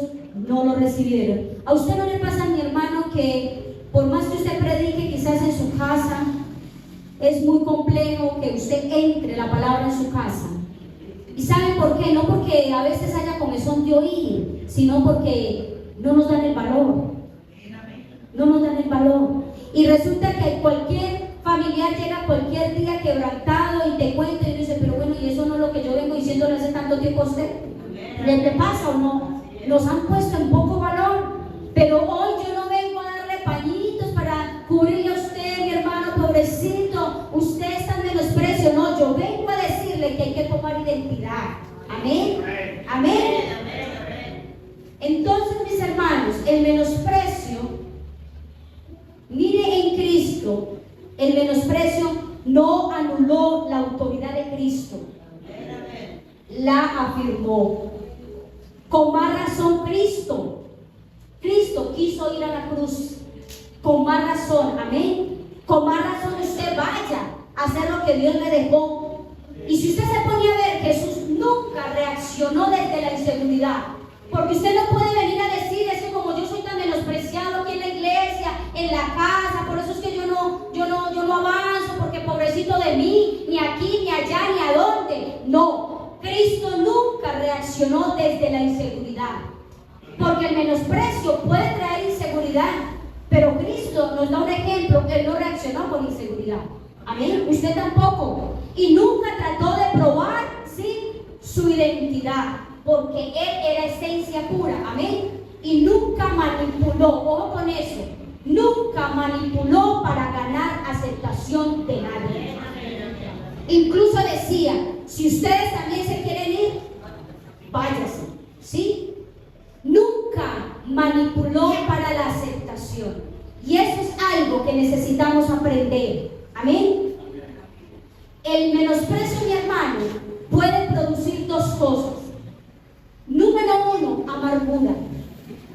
no lo recibieron. ¿A usted no le pasa, mi hermano, que por más que usted predique quizás en su casa, es muy complejo que usted entre la palabra en su casa? ¿Y saben por qué? No porque a veces haya comezón de oír, sino porque no nos dan el valor. No nos dan el valor. Y resulta que cualquier familiar llega cualquier día quebrantado y te cuenta y dice: pero bueno, y eso no es lo que yo vengo diciéndole hace tanto tiempo a usted. ¿Le pasa o no? Nos han puesto en poco valor. Pero hoy yo no vengo a darle pañitos para cubrirle a usted, mi hermano, pobrecito, usted está en menosprecio. No, yo vengo a decirle que hay que tomar identidad. Amén. Amén. Entonces, mis hermanos, el menosprecio, mire, en Cristo, el menosprecio no anuló la autoridad de Cristo, la afirmó. Con más razón Cristo quiso ir a la cruz. Con más razón, amén. Con más razón usted vaya a hacer lo que Dios le dejó. Y si usted se ponía a ver, Jesús nunca reaccionó desde la inseguridad. Porque usted no puede venir a decir: es que como yo soy tan menospreciado aquí en la iglesia, en la casa, por eso es que yo no avanzo, porque pobrecito de mí, ni aquí, ni allá, ni a dónde. No, Cristo nunca reaccionó desde la inseguridad, porque el menosprecio puede traer inseguridad, pero Cristo nos da un ejemplo. Él no reaccionó con inseguridad. Amén. Usted tampoco. Y nunca trató de probar, ¿sí?, su identidad, porque Él era esencia pura. Amén. Y nunca manipuló. Ojo con eso. nunca manipuló para ganar aceptación de nadie. Incluso decía, si ustedes también se quieren ir, váyase, ¿sí? Nunca manipuló para la aceptación. Y eso es algo que necesitamos aprender. Amén. El menosprecio, mi hermano, puede producir dos cosas. Número uno, amargura.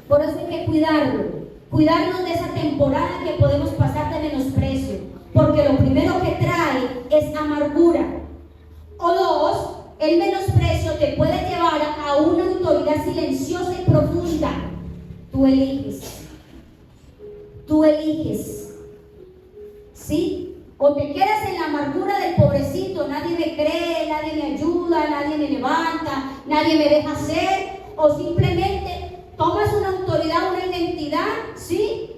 Por eso hay que cuidarnos de esa temporada que podemos pasar de menosprecio, porque lo primero que trae es amargura. O dos, el menosprecio te puede llevar a una autoridad silenciosa y profunda. Tú eliges, ¿sí? O te quedas en la amargura del pobrecito, nadie me cree, nadie me ayuda, nadie me levanta, nadie me deja hacer, o simplemente tomas una autoridad, una identidad, ¿sí?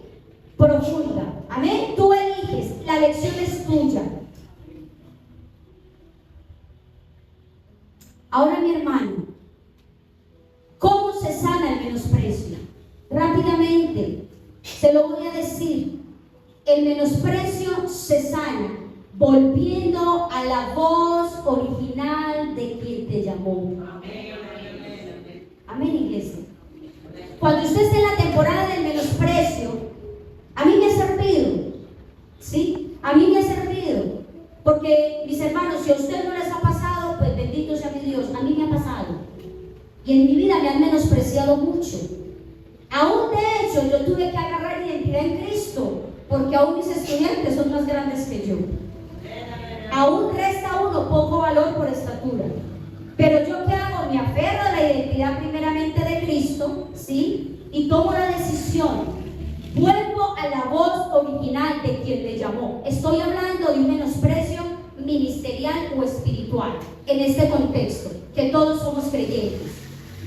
Profunda. Amén. Tú eliges, la elección es tuya. Ahora, mi hermano, ¿cómo se sana el menosprecio? Rápidamente, se lo voy a decir. El menosprecio se sana volviendo a la voz original de quien te llamó. Amén, iglesia. Cuando usted esté en la temporada del menosprecio, a mí me ha servido, ¿sí? A mí me ha servido, porque mis hermanos, si a usted no les ha pasado, pues bendito sea mi Dios, a mí me ha pasado. Y en mi vida me han menospreciado mucho. Aún de hecho, yo tuve que agarrar identidad en Cristo, porque aún mis estudiantes son más grandes que yo. Aún resta uno poco valor por estatura. Pero yo, ¿qué hago? Me aferro a la identidad primeramente de Cristo, ¿sí? Y tomo la decisión. Vuelvo a la voz original de quien me llamó. Estoy hablando de un menosprecio ministerial o espiritual en este contexto, que todos somos creyentes.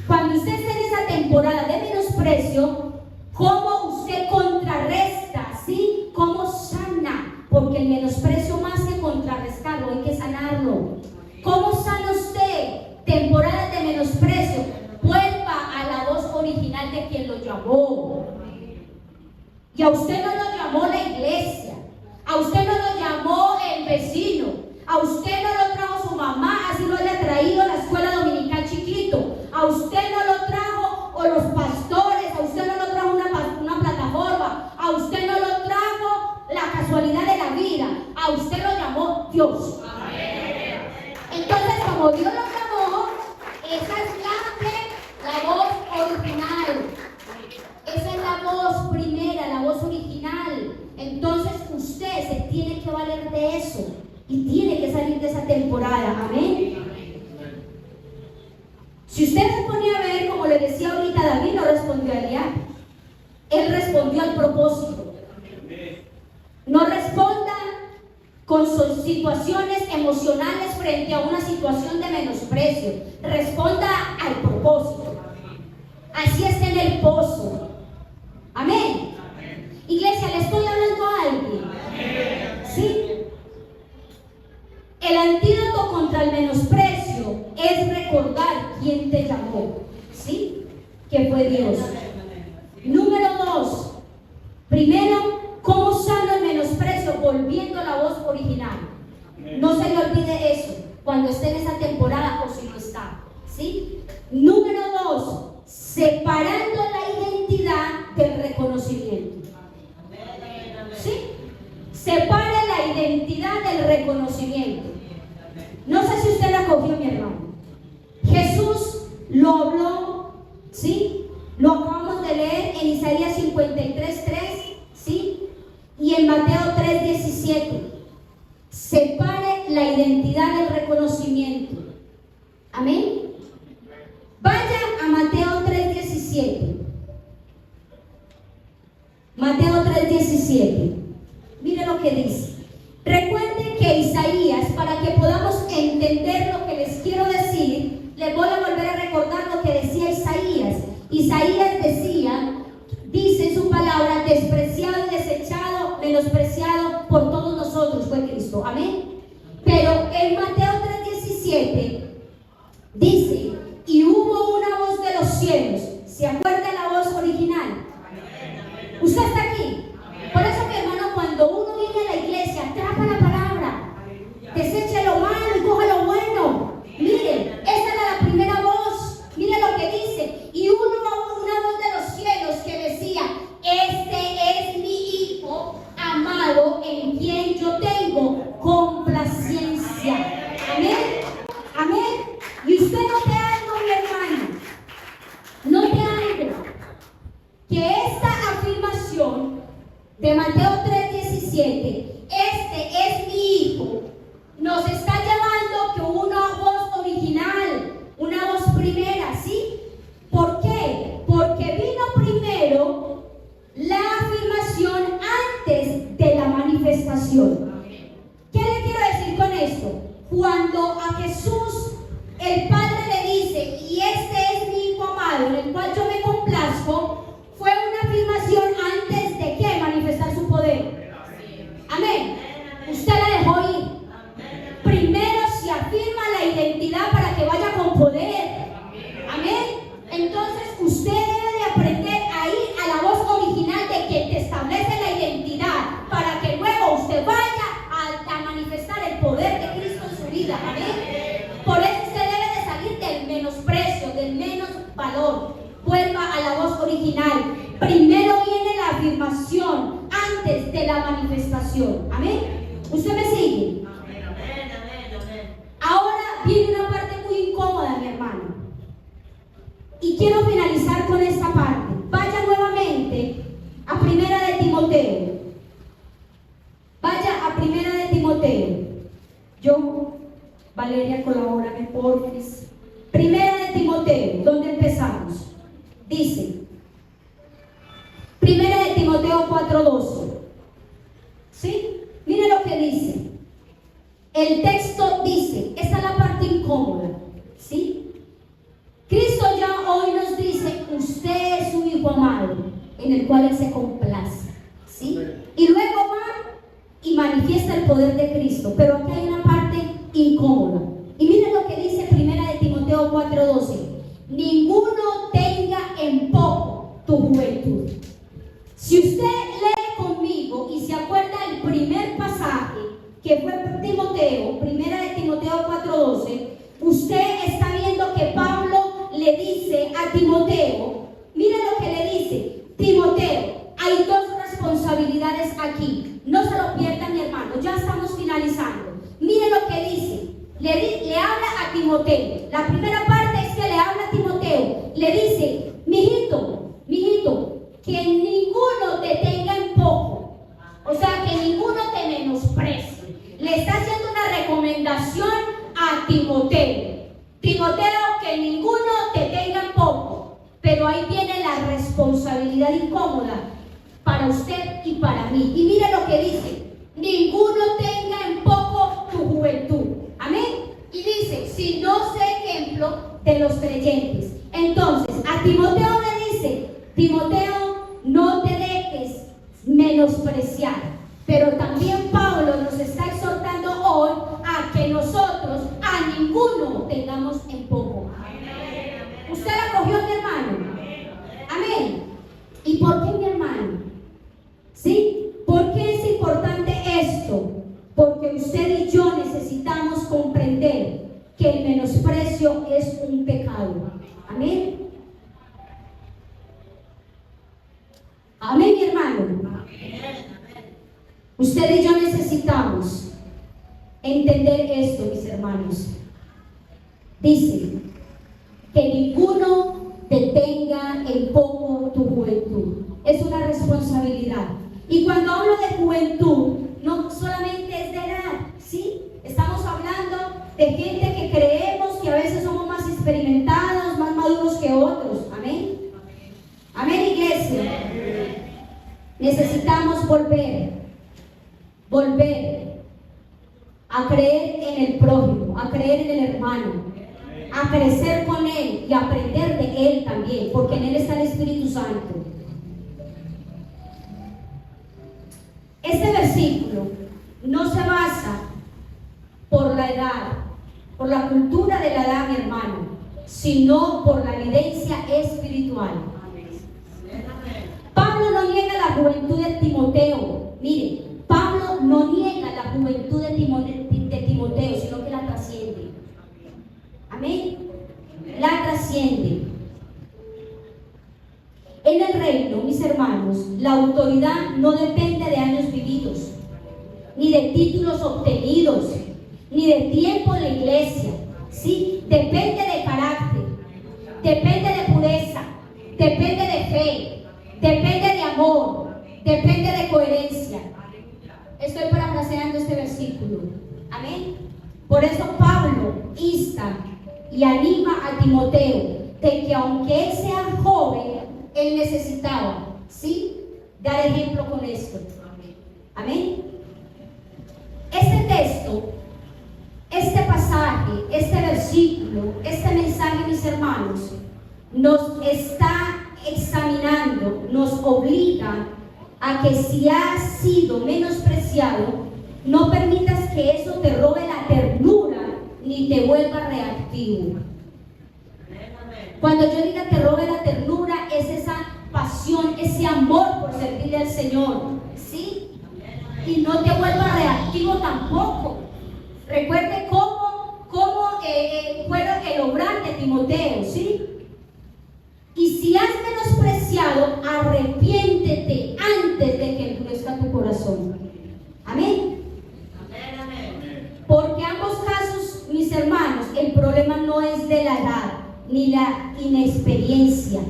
Cuando usted esté en esa temporada de menosprecio, ¿cómo usted contrarresta? ¿Sí? ¿Cómo sana? Porque el menosprecio, más que contrarrestarlo, hay que sanarlo. ¿Cómo sana usted temporadas de menosprecio? Vuelva a la voz original de quien lo llamó. Y a usted no lo llamó la iglesia, a usted no lo llamó el vecino, a usted no lo trajo su mamá, así lo haya traído a la escuela dominical chiquito, a usted no lo trajo o los pastores, a usted no lo trajo una plataforma, a usted no lo trajo la casualidad de la vida, a usted lo llamó Dios. Entonces, como Dios lo llamó, esa es la voz original. Esa es la voz primera, la voz original. Entonces usted se tiene que valer de eso y tiene que salir de esa temporada. Amén. Si usted se ponía a ver, como le decía ahorita, David no respondió al diablo. Él respondió al propósito. No responda con sus situaciones emocionales frente a una situación de menosprecio. Responda al propósito. Así está en el pozo. Amén. Iglesia, ¿le estoy hablando a alguien? ¿Sí? El antídoto contra el menosprecio es recordar quién te llamó. ¿Sí? Que fue Dios. Número 2. Primero, ¿cómo sano el menosprecio? Volviendo a la voz original. No se le olvide eso cuando esté en esa temporada o si no está. ¿Sí? Número 2. Separando la identidad del reconocimiento. ¿Sí? Separe la identidad del reconocimiento. No sé si usted la cogió, mi hermano. Jesús lo habló, ¿sí? Lo acabamos de leer en Isaías 53:3, ¿sí? Y en Mateo 3:17. Separe la identidad del reconocimiento. Amén. Vaya a Mateo 3:17. Mateo 3:17. Mire lo que dice. Recuerden que Isaías, para que podamos entender lo que les quiero decir, les voy a volver a recordar lo que decía Isaías. Isaías dice en su palabra, despreciado y desechado, menospreciado por todos nosotros fue Cristo. Amén. Pero en Mateo 3:17 dice, y hubo una voz de los cielos. ¿Se acuerda la voz original? ¿Usted está aquí? Por eso, mi hermano, Mateo 3:17, este es mi hijo, nos está llevando que hubo una voz original, una voz primera, ¿sí? ¿Por qué? Porque vino primero la afirmación antes de la manifestación. ¿Qué le quiero decir con esto? Cuando a Jesús el Padre le dice, y este es mi hijo amado, en el cual yo me complazco, fue una afirmación antes de que manifestar su poder. Amén. Usted la dejó ir. Primero se afirma la identidad para que vaya con poder. Amén. Entonces usted debe de aprender a ir a la voz original de quien te establece la identidad, para que luego usted vaya a manifestar el poder de Cristo en su vida. Amén. Por eso usted debe de salir del menosprecio, del menos valor. Vuelva a la voz original. Primero viene la afirmación antes de la manifestación. Amén. ¿Usted me sigue? Ahora viene una parte muy incómoda, mi hermano. Y quiero finalizar con esta parte. Vaya nuevamente a Primera de Timoteo. Vaya a Primera de Timoteo. Valeria, colabórame, porfis. Primera de Timoteo, ¿dónde empezamos? Dice, Primera de Timoteo 4:12. ¿Sí? Mire lo que dice. El texto dice, esta es la parte incómoda, ¿sí? Cristo ya hoy nos dice, usted es su hijo amado, en el cual Él se complace, ¿sí? Y luego va y manifiesta el poder de Cristo, pero aquí hay una parte incómoda. Y miren lo que dice Primera de Timoteo 4:12. Ninguno tenga en poco tu juventud. Si usted lee conmigo y se acuerda el primer pasaje que fue Timoteo, Primera de Timoteo 4:12, usted está viendo que Pablo le dice a Timoteo, mire lo que le dice, Timoteo, hay dos responsabilidades aquí, no se lo pierdan, mi hermano, ya estamos finalizando. Mire lo que dice, le habla a Timoteo. La primera parte es que le habla a Timoteo, le dice, mijito, que ninguno te tenga en poco, o sea, que ninguno te menosprecie. Le está haciendo una recomendación a Timoteo, que ninguno te tenga en poco, pero ahí viene la responsabilidad incómoda para usted y para mí. Y mire lo que dice, ninguno tenga en poco tu juventud. Amén. Y dice, sino sé ejemplo de los creyentes. Entonces, a Timoteo le dice, Timoteo, no te dejes menospreciar. Pero también Pablo nos está exhortando hoy a que nosotros a ninguno tengamos en poco. ¿Usted la cogió, mi hermano? Amén. ¿Y por qué, mi hermano? ¿Sí? ¿Por qué es importante esto? Porque usted y yo necesitamos comprender que el menosprecio es un pecado. Amén. Amén, mi hermano. Usted y yo necesitamos entender esto, mis hermanos. Dice que ninguno te tenga en poco tu juventud. Es una responsabilidad. Y cuando hablo de juventud, no solamente es de edad, ¿sí? Estamos hablando de gente que creemos que a veces somos más experimentados, más maduros que otros. Amén. Amén, iglesia. Necesitamos volver a creer en el prójimo, a creer en el hermano, a crecer con él y aprender de él también, porque en él está el Espíritu Santo. Este versículo no se basa por la edad, por la cultura de la edad, mi hermano, sino por la evidencia espiritual. Pablo no niega la juventud de Timoteo. Mire, Pablo no niega la juventud de Timoteo, sino que la trasciende. Amén. La trasciende. En el reino, mis hermanos, la autoridad no depende de años vividos, ni de títulos obtenidos, ni de tiempo en la iglesia. Sí, depende de carácter, depende de pureza, depende de fe, depende de amor, depende de coherencia. Estoy parafraseando este versículo. Amén. Por eso Pablo insta y anima a Timoteo de que aunque él sea joven, él necesitaba, ¿sí?, dar ejemplo con esto. Amén. Este texto, este pasaje, este versículo, este mensaje, mis hermanos, nos está examinando, nos obliga a que si has sido menospreciado, no permitas que eso te robe la ternura ni te vuelva reactivo. Cuando yo diga te robe la ternura, es esa pasión, ese amor por servirle al Señor, ¿sí? Y no te vuelva reactivo tampoco. Recuerde cómo fue el obrar de Timoteo, ¿sí? Y si has menospreciado, arrepiéntete antes de que endurezca tu corazón. Amén. Porque ambos casos, mis hermanos, el problema no es de la edad ni la inexperiencia,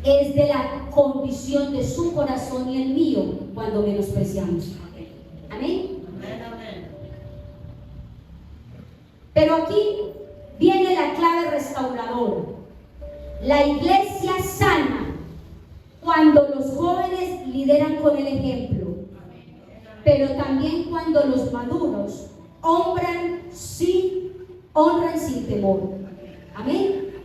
es de la condición de su corazón y el mío cuando menospreciamos. Amén. Pero aquí viene la clave restauradora. La iglesia sana cuando los jóvenes lideran con el ejemplo, pero también cuando los maduros honran sin temor. Amén.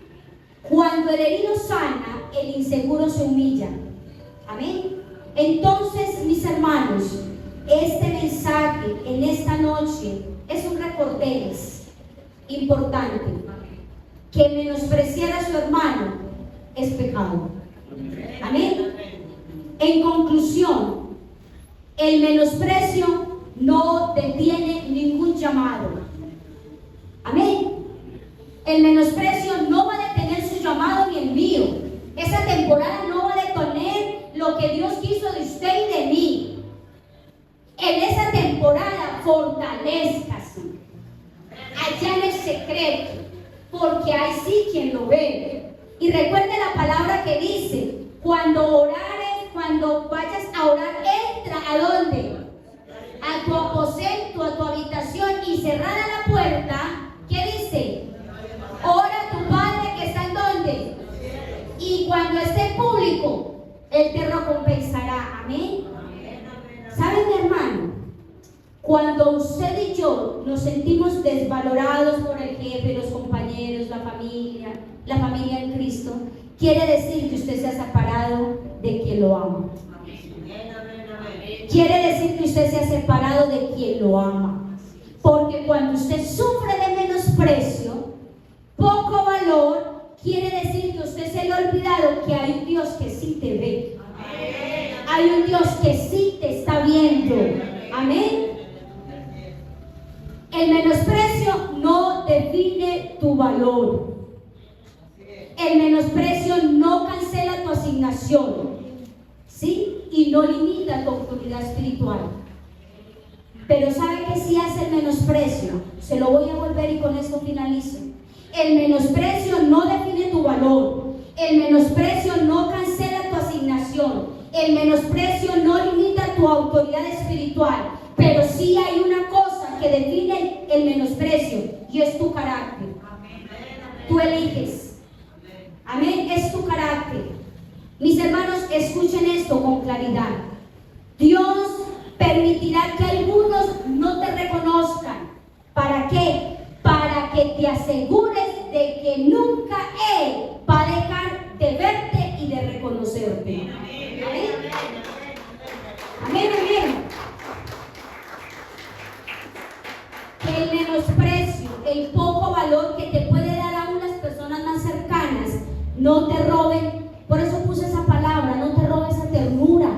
Cuando el herido sana, el inseguro se humilla. Amén. Entonces, mis hermanos, este mensaje en esta noche es un recorderis importante. Que menospreciar a su hermano es pecado. Amén. En conclusión, el menosprecio no detiene ningún llamado. Amén. El menosprecio no va a detener su llamado ni el mío. Esa temporada no va a detener lo que Dios quiso de usted y de mí. En esa temporada fortalezcase allá en el secreto, porque hay sí quien lo ve. Y recuerde la palabra que dice: cuando orares, cuando vayas a orar, entra ¿a dónde? A tu aposento, a tu habitación, y cerrada la puerta, ¿qué dice? Ora a tu Padre que está en ¿dónde? Y cuando esté público, Él te recompensará. Amén. ¿Sabe, mi hermano? Cuando usted y yo nos sentimos desvalorados por el jefe, los compañeros, la familia en Cristo, quiere decir que usted se ha separado de quien lo ama. Quiere decir que usted se ha separado de quien lo ama. Porque cuando usted sufre de menosprecio, poco valor, quiere decir que usted se le ha olvidado que hay un Dios que sí te ve. Hay un Dios que sí te está viendo. Amén. El menosprecio no define tu valor. El menosprecio no cancela tu asignación, ¿sí? Y no limita tu autoridad espiritual. Pero ¿sabe qué sí hace el menosprecio? Se lo voy a volver y con esto finalizo. El menosprecio no define tu valor. El menosprecio no cancela tu asignación. El menosprecio no limita tu autoridad espiritual. Pero sí hay una cosa que define el menosprecio, y es tu carácter. Tú eliges. Amén, es tu carácter. Mis hermanos, escuchen esto con claridad. Dios permitirá que algunos no te reconozcan. ¿Para qué? Para que te asegures de que nunca Él va a dejar de verte y de reconocerte. Amén. Amén, amén. Que el menosprecio, el poco valor que te puede dar aún las personas más cercanas, no te roben. Por eso puse esa palabra, no te robe esa ternura.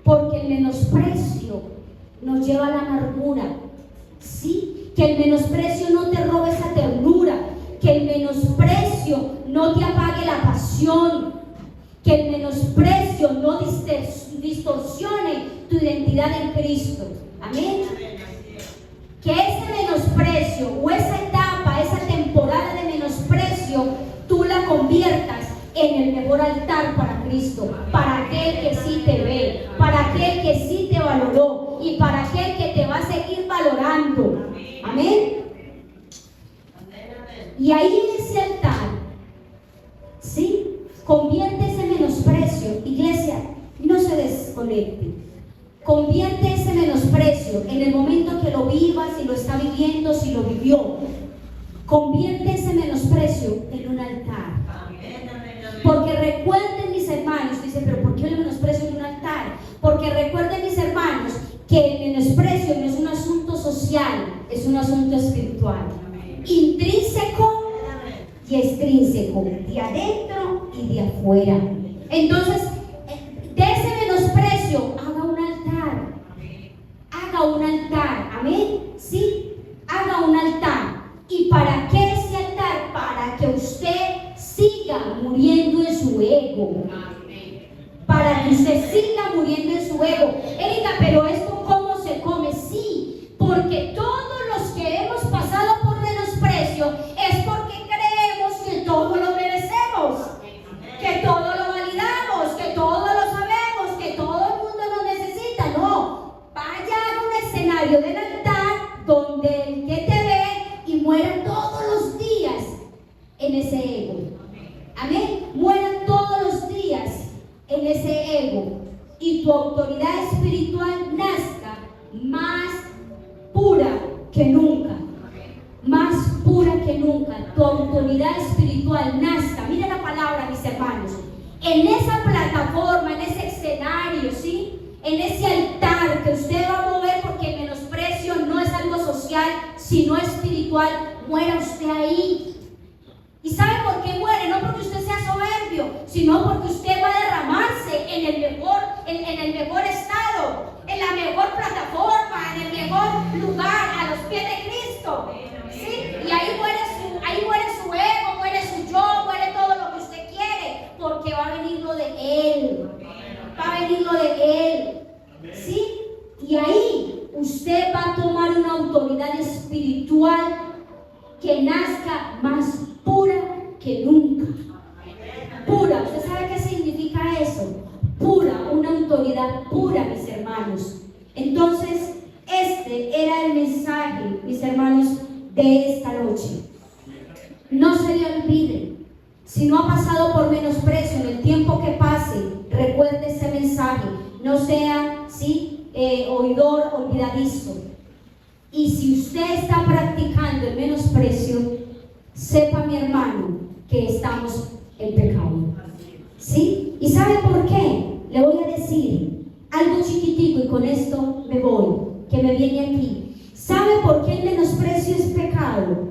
Porque el menosprecio nos lleva a la amargura. ¿Sí? Que el menosprecio no te robe esa ternura. Que el menosprecio no te apague la pasión. Que el menosprecio no distorsione tu identidad en Cristo. Amén. Que ese menosprecio o esa etapa, esa temporada de menosprecio, tú la conviertas en el mejor altar para Cristo, para aquel que sí te ve. para aquel que sí te valoró y para aquel que te va a seguir valorando. Amén. Y ahí en ese altar, ¿sí? Convierte ese menosprecio, iglesia, no se desconecte. Convierte ese menosprecio en el momento que lo vivas, si lo está viviendo, si lo vivió. Convierte ese menosprecio en un altar. Porque recuerden, mis hermanos, dicen, pero ¿por qué el menosprecio en un altar? Porque recuerden, mis hermanos, que el menosprecio no es un asunto social, es un asunto espiritual. Intrínseco y extrínseco, de adentro y de afuera. Entonces, de ese menosprecio, haga un altar. Haga un altar, amén. Sí, haga un altar. ¿Y para qué ese altar? Para que usted siga muriendo en su ego. Para que usted siga muriendo en su ego. Erika, pero esto ¿cómo se come? Sí, porque todos los que hemos pasado por menosprecio es porque creemos que todo lo merecemos, que todo lo validamos, que todo lo sabemos, que todo el mundo nos necesita. No, vaya a un escenario del altar donde el que te ve y muera todos los días en ese ego. Amén. Mueran todos los días en ese ego y tu autoridad espiritual nazca más pura que nunca. Más pura que nunca. Tu autoridad espiritual nazca. Mira la palabra, mis hermanos. En esa plataforma, en ese escenario, ¿sí? En ese altar que usted va a mover, porque el menosprecio no es algo social, sino espiritual. Muera usted ahí. ¿Y sabe por qué muere? No porque usted sea soberbio, sino porque usted va a derramarse en el mejor estado, en la mejor plataforma, en el mejor lugar, a los pies de Cristo. ¿Sí? Y ahí muere su ego, muere su yo, muere todo lo que usted quiere, porque va a venir lo de Él. Va a venir lo de Él. ¿Sí? Y ahí usted va a tomar una autoridad espiritual que nazca más pura que nunca. Pura, ¿usted sabe qué significa eso? Pura, una autoridad pura, mis hermanos. Entonces, este era el mensaje, mis hermanos, de esta noche. No se le olvide, si no ha pasado por menosprecio en el tiempo que pase, recuerde ese mensaje. No sea, ¿sí? Oidor olvidadizo. Y si usted está practicando el menosprecio, sepa, mi hermano, que estamos en pecado. ¿Sí? ¿Y sabe por qué? Le voy a decir algo chiquitico y con esto me voy, que me viene aquí. ¿Sabe por qué el menosprecio es pecado?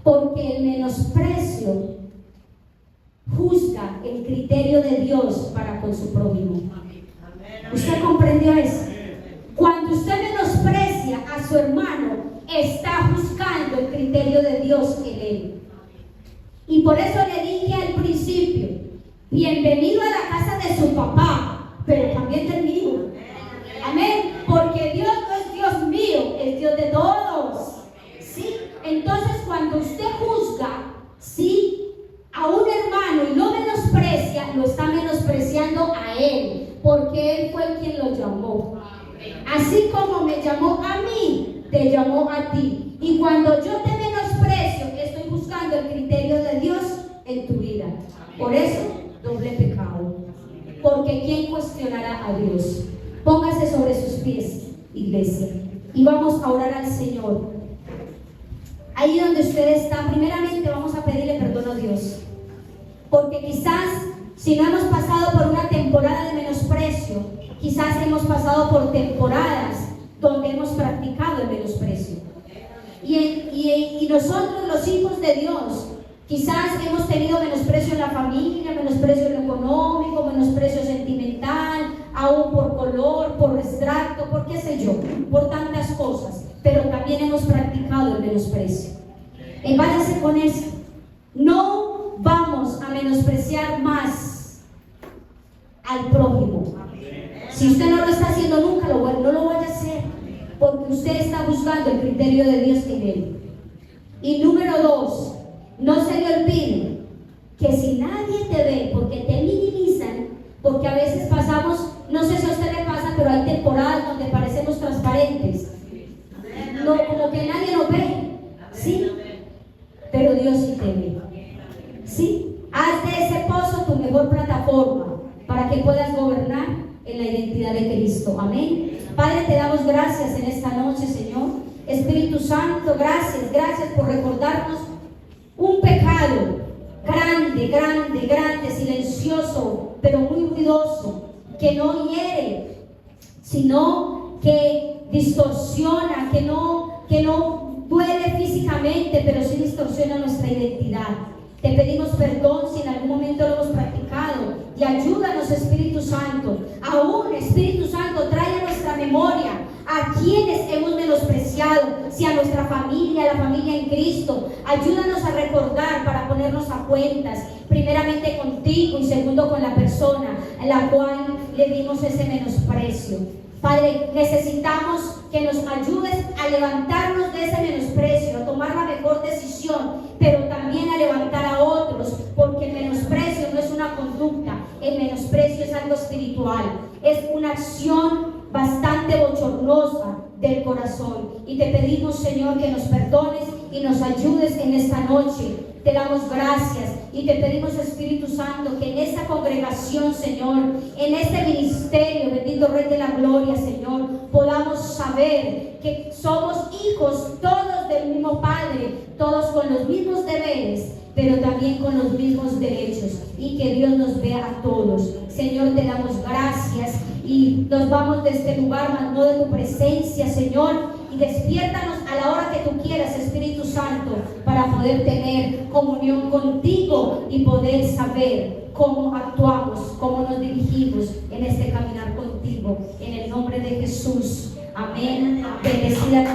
Porque el menosprecio juzga el criterio de Dios para con su prójimo. ¿Usted comprendió eso? Cuando usted menosprecia a su hermano, está juzgando el criterio de Dios en él. Y por eso le dije al principio, bienvenido a la casa de su papá, pero también del mío. Amén. Porque Dios no es Dios mío, es Dios de todos. ¿Sí? Entonces cuando usted juzga, ¿sí?, a un hermano y lo menosprecia, lo está menospreciando a él, porque él fue quien lo llamó. Así como me llamó a mí, te llamó a ti. Y cuando yo te menosprecio, estoy buscando el criterio de Dios en tu vida. Por eso, doble pecado. Porque ¿quién cuestionará a Dios? Póngase sobre sus pies, iglesia, y vamos a orar al Señor. Ahí donde usted está, primeramente vamos a pedirle perdón a Dios. Porque quizás, si no hemos pasado por una temporada de menosprecio, quizás hemos pasado por temporadas donde hemos practicado el menosprecio. Y nosotros, los hijos de Dios, quizás hemos tenido menosprecio en la familia, menosprecio en lo económico, menosprecio sentimental, aún por color, por extracto, por qué sé yo, por tantas cosas. Pero también hemos practicado el menosprecio. Váyase con eso. No vamos a menospreciar más al prójimo. Si usted no lo está haciendo nunca, no lo vaya a hacer, porque usted está buscando el criterio de Dios en él. Y número 2, no se le olvide que si nadie te ve, porque te minimizan, porque a veces pasamos, no sé si oscuridad donde parecemos transparentes. No, como que nadie nos ve, ¿sí? Pero Dios sí te ve, ¿sí? Haz de ese pozo tu mejor plataforma para que puedas gobernar en la identidad de Cristo. Amén. Padre, te damos gracias en esta noche, Señor. Espíritu Santo, gracias por recordarnos un pecado grande, silencioso, pero muy ruidoso, que no hiere, sino que distorsiona, que no duele físicamente, pero sí distorsiona nuestra identidad. Te pedimos perdón si en algún momento lo hemos practicado, y ayúdanos, Espíritu Santo. Aún, Espíritu Santo, trae a nuestra memoria a quienes hemos menospreciado, si a nuestra familia, a la familia en Cristo. Ayúdanos a recordar para ponernos a cuentas, primeramente contigo y segundo con la persona a la cual le dimos ese menosprecio. Padre, necesitamos que nos ayudes a levantarnos de ese menosprecio, a tomar la mejor decisión, pero también a levantar a otros, porque el menosprecio no es una conducta, el menosprecio es algo espiritual, es una acción bastante bochornosa del corazón. Y te pedimos, Señor, que nos perdones y nos ayudes en esta noche. Te damos gracias y te pedimos, Espíritu Santo, que en esta congregación, Señor, en este ministerio, bendito Rey de la Gloria, Señor, podamos saber que somos hijos todos del mismo Padre, todos con los mismos deberes, pero también con los mismos derechos, y que Dios nos vea a todos. Señor, te damos gracias y nos vamos de este lugar, mas no de tu presencia, Señor, y despiértanos a la hora que tú quieras, Espíritu Santo, para poder tener comunión contigo y poder saber cómo actuamos, cómo nos dirigimos en este caminar contigo, en el nombre de Jesús. Amén. Bendecida